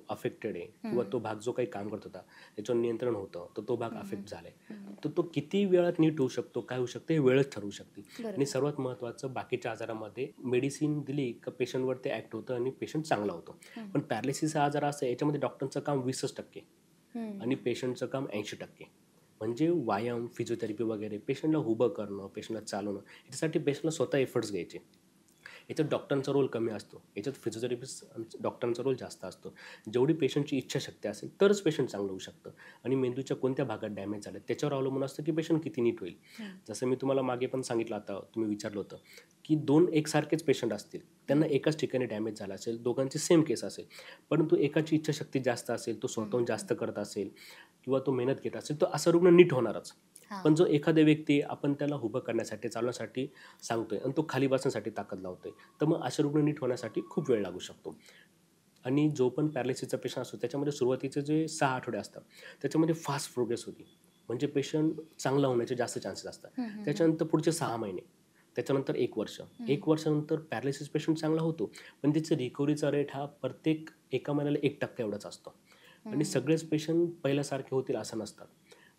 अफेक्टेड आहे किंवा हं. तो भाग जो काही काम करत होता, त्याच्यावर नियंत्रण होतं, तर तो भाग हं. हं. अफेक्ट झाला आहे. हं. तर तो किती वेळात नीट होऊ शकतो, काय होऊ शकतं, हे वेळच ठरवू शकते. आणि बरोबर. सर्वात महत्त्वाचं, बाकीच्या आजारामध्ये मेडिसिन दिली का पेशंटवर ते ॲक्ट होतं आणि पेशंट चांगला होतो. हं. पण पॅरालिसिस हा आजार असा आहे, याच्यामध्ये डॉक्टरचं काम 20% आणि हं. पेशंटचं काम 80%. म्हणजे व्यायाम, फिजिओथेरपी वगैरे पेशंटला उभं करणं, पेशंटला चालवणं, याच्यासाठी पेशंटला स्वतः एफर्ट्स घ्यायचे. याच्यात डॉक्टरांचा रोल कमी असतो, याच्यात फिजिओथेरपिस्ट डॉक्टरांचा रोल जास्त असतो. जेवढी पेशंटची इच्छाशक्ती असेल तरच पेशंट चांगलं होऊ शकतं. आणि मेंदूच्या कोणत्या भागात डॅमेज झालं त्याच्यावर अवलंबून असतं की पेशंट किती नीट होईल. जसं मी तुम्हाला मागे पण सांगितलं, आता तुम्ही विचारलं होतं की 2 एकसारखेच पेशंट असतील, त्यांना एकाच ठिकाणी डॅमेज झाला असेल, दोघांची सेम केस असेल, परंतु एकाची इच्छाशक्ती जास्त असेल, तो स्वतःहून जास्त करत असेल किंवा तो मेहनत घेत असेल, तर असा रुग्ण नीट होणारच. पण जो एखादा व्यक्ती आपण त्याला उभं करण्यासाठी, चालवण्यासाठी सांगतोय आणि तो खाली बसण्यासाठी ताकद लावतोय, तर मग अशा रुग्ण नीट होण्यासाठी खूप वेळ लागू शकतो. आणि जो पण पॅरालिसिसचा पेशंट असतो त्याच्यामध्ये सुरुवातीचे जे 6 आठवडे असतात त्याच्यामध्ये फास्ट प्रोग्रेस होती, म्हणजे पेशंट चांगला होण्याचे जास्त चान्सेस असतात. त्याच्यानंतर पुढचे 6 महिने, त्याच्यानंतर 1 वर्ष, 1 वर्षानंतर पॅरालिसिस पेशंट चांगला होतो, पण त्याचा रिकव्हरीचा रेट हा प्रत्येक एका महिन्याला 1% एवढाच असतो. आणि सगळेच पेशंट पहिल्यासारखे होतील असं नसतात.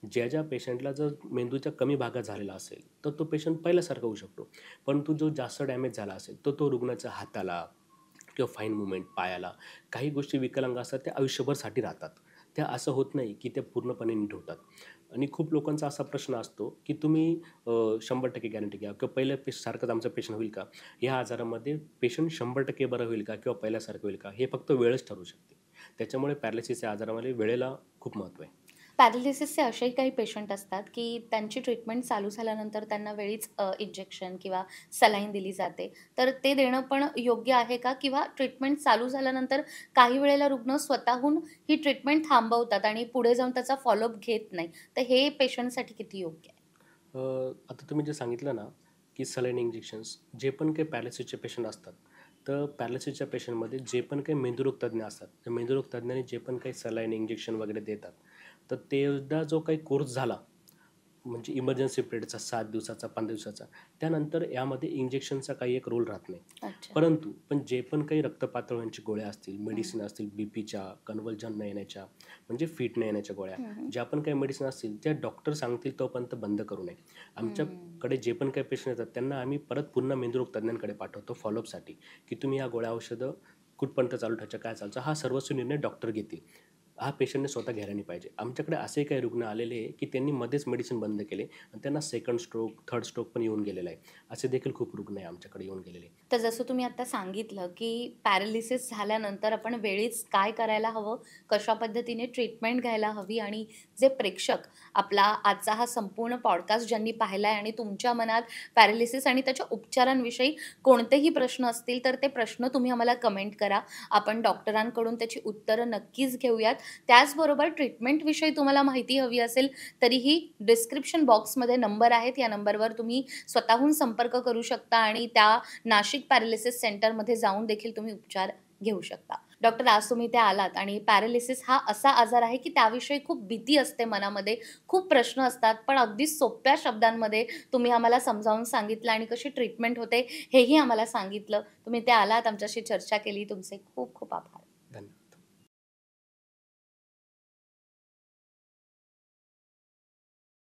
ज्या पेशंटला जर मेंदूच्या कमी भागात झालेला असेल तर तो पेशंट पहिल्यासारखा होऊ शकतो, परंतु जो जास्त डॅमेज झाला असेल तर तो रुग्णाच्या हाताला किंवा फाईन मुवमेंट, पायाला काही गोष्टी विकलांग असतात, त्या आयुष्यभरसाठी राहतात. त्या असं होत नाही की त्या पूर्णपणे नीट होतात. आणि खूप लोकांचा असा प्रश्न असतो की तुम्ही 100% गॅरंटी घ्या किंवा पहिल्या सारखंच आमचा पेशंट होईल का, या आजारामध्ये पेशंट 100% बरं होईल का किंवा पहिल्यासारखं होईल का, हे फक्त वेळच ठरवू शकते. त्याच्यामुळे पॅरालिसिसच्या आजारामध्ये वेळेला खूप महत्त्व आहे. पॅरालिसिसचे असेही काही पेशंट असतात, की त्यांची ट्रीटमेंट चालू झाल्यानंतर त्यांना वेळीच इंजेक्शन किंवा सलाईन दिली जाते. तर ते देणं पण योग्य आहे का? किंवा ट्रीटमेंट चालू झाल्यानंतर काही वेळेला रुग्ण स्वतःहून ही ट्रीटमेंट थांबवतात आणि पुढे जाऊन त्याचा फॉलोअप घेत नाही. तर हे पेशंटसाठी किती योग्य आहे? आता तुम्ही जे सांगितलं ना, की सलाईन इंजेक्शन्स, जे पण काही पॅरालिसिसचे पेशंट असतात, तर पॅरालिसिसच्या पेशंटमध्ये जे पण काही मेंदुरोग तज्ञ असतात, त्या मेंदुरोग तज्ञांनी जे पण काही सलाईन इंजेक्शन वगैरे देतात, तर तेवढा जो काही कोर्स झाला, म्हणजे इमर्जन्सी पिरियडचा 7 दिवसाचा, 15 दिवसाचा, त्यानंतर यामध्ये इंजेक्शनचा काही एक रोल राहत नाही. अच्छा. पण जे पण काही रक्तपातळींची गोळ्या असतील, मेडिसिन असतील, बीपीच्या, कन्व्हर्जन न येण्याच्या, म्हणजे फिट न येण्याच्या गोळ्या, ज्या पण काही मेडिसिन असतील त्या डॉक्टर सांगतील तोपर्यंत बंद करू नये. आमच्याकडे जे पण काही पेशंट येतात त्यांना आम्ही परत पुन्हा मेंदुरोग तज्ञांकडे पाठवतो फॉलोअपसाठी, की तुम्ही या गोळ्या औषधं कुठपर्यंत चालू ठेवायच्या, काय चालतं, हा सर्वस्वी निर्णय डॉक्टर घेतील. हा पेशंटने स्वतः घ्यायला नाही पाहिजे. आमच्याकडे असे काही रुग्ण आलेले आहे की त्यांनी मध्येच मेडिसिन बंद केले आणि त्यांना सेकंड स्ट्रोक, थर्ड स्ट्रोक पण येऊन गेलेला आहे. असे देखील खूप रुग्ण आहे आमच्याकडे येऊन गेलेले. तर जसं तुम्ही आता सांगितलं, की पॅरालिसिस झाल्यानंतर आपण वेळीच काय करायला हवं, कशा पद्धतीने ट्रीटमेंट घ्यायला हवी आणि जे प्रेक्षक आपला आजचा हा संपूर्ण पॉडकास्ट ज्यांनी पाहिला आहे आणि तुमच्या मनात पॅरालिसिस आणि त्याच्या उपचारांविषयी कोणतेही प्रश्न असतील, तर ते प्रश्न तुम्ही आम्हाला कमेंट करा. आपण डॉक्टरांकडून त्याची उत्तरं नक्कीच घेऊयात. त्याचबरोबर ट्रीटमेंटविषयी तुम्हाला माहिती हवी असेल, तरीही डिस्क्रिप्शन बॉक्समध्ये नंबर आहेत. या नंबरवर तुम्ही स्वतःहून संपर्क करू शकता आणि त्या नाशिक पॅरालिसिस सेंटरमध्ये जाऊन देखील तुम्ही उपचार घेऊ शकता. डॉक्टर, आज तुम्ही इथे आलात आणि पॅरालिसिस हा असा आजार आहे, की त्याविषयी खूप भीती असते मनामध्ये, खूप प्रश्न असतात. पण अगदी सोप्या शब्दांमध्ये तुम्ही आम्हाला समजावून सांगितलं आणि कशी ट्रीटमेंट होते हेही आम्हाला सांगितलं. तुम्ही इथे आलात, आमच्याशी चर्चा केली. तुमचे खूप खूप आभार.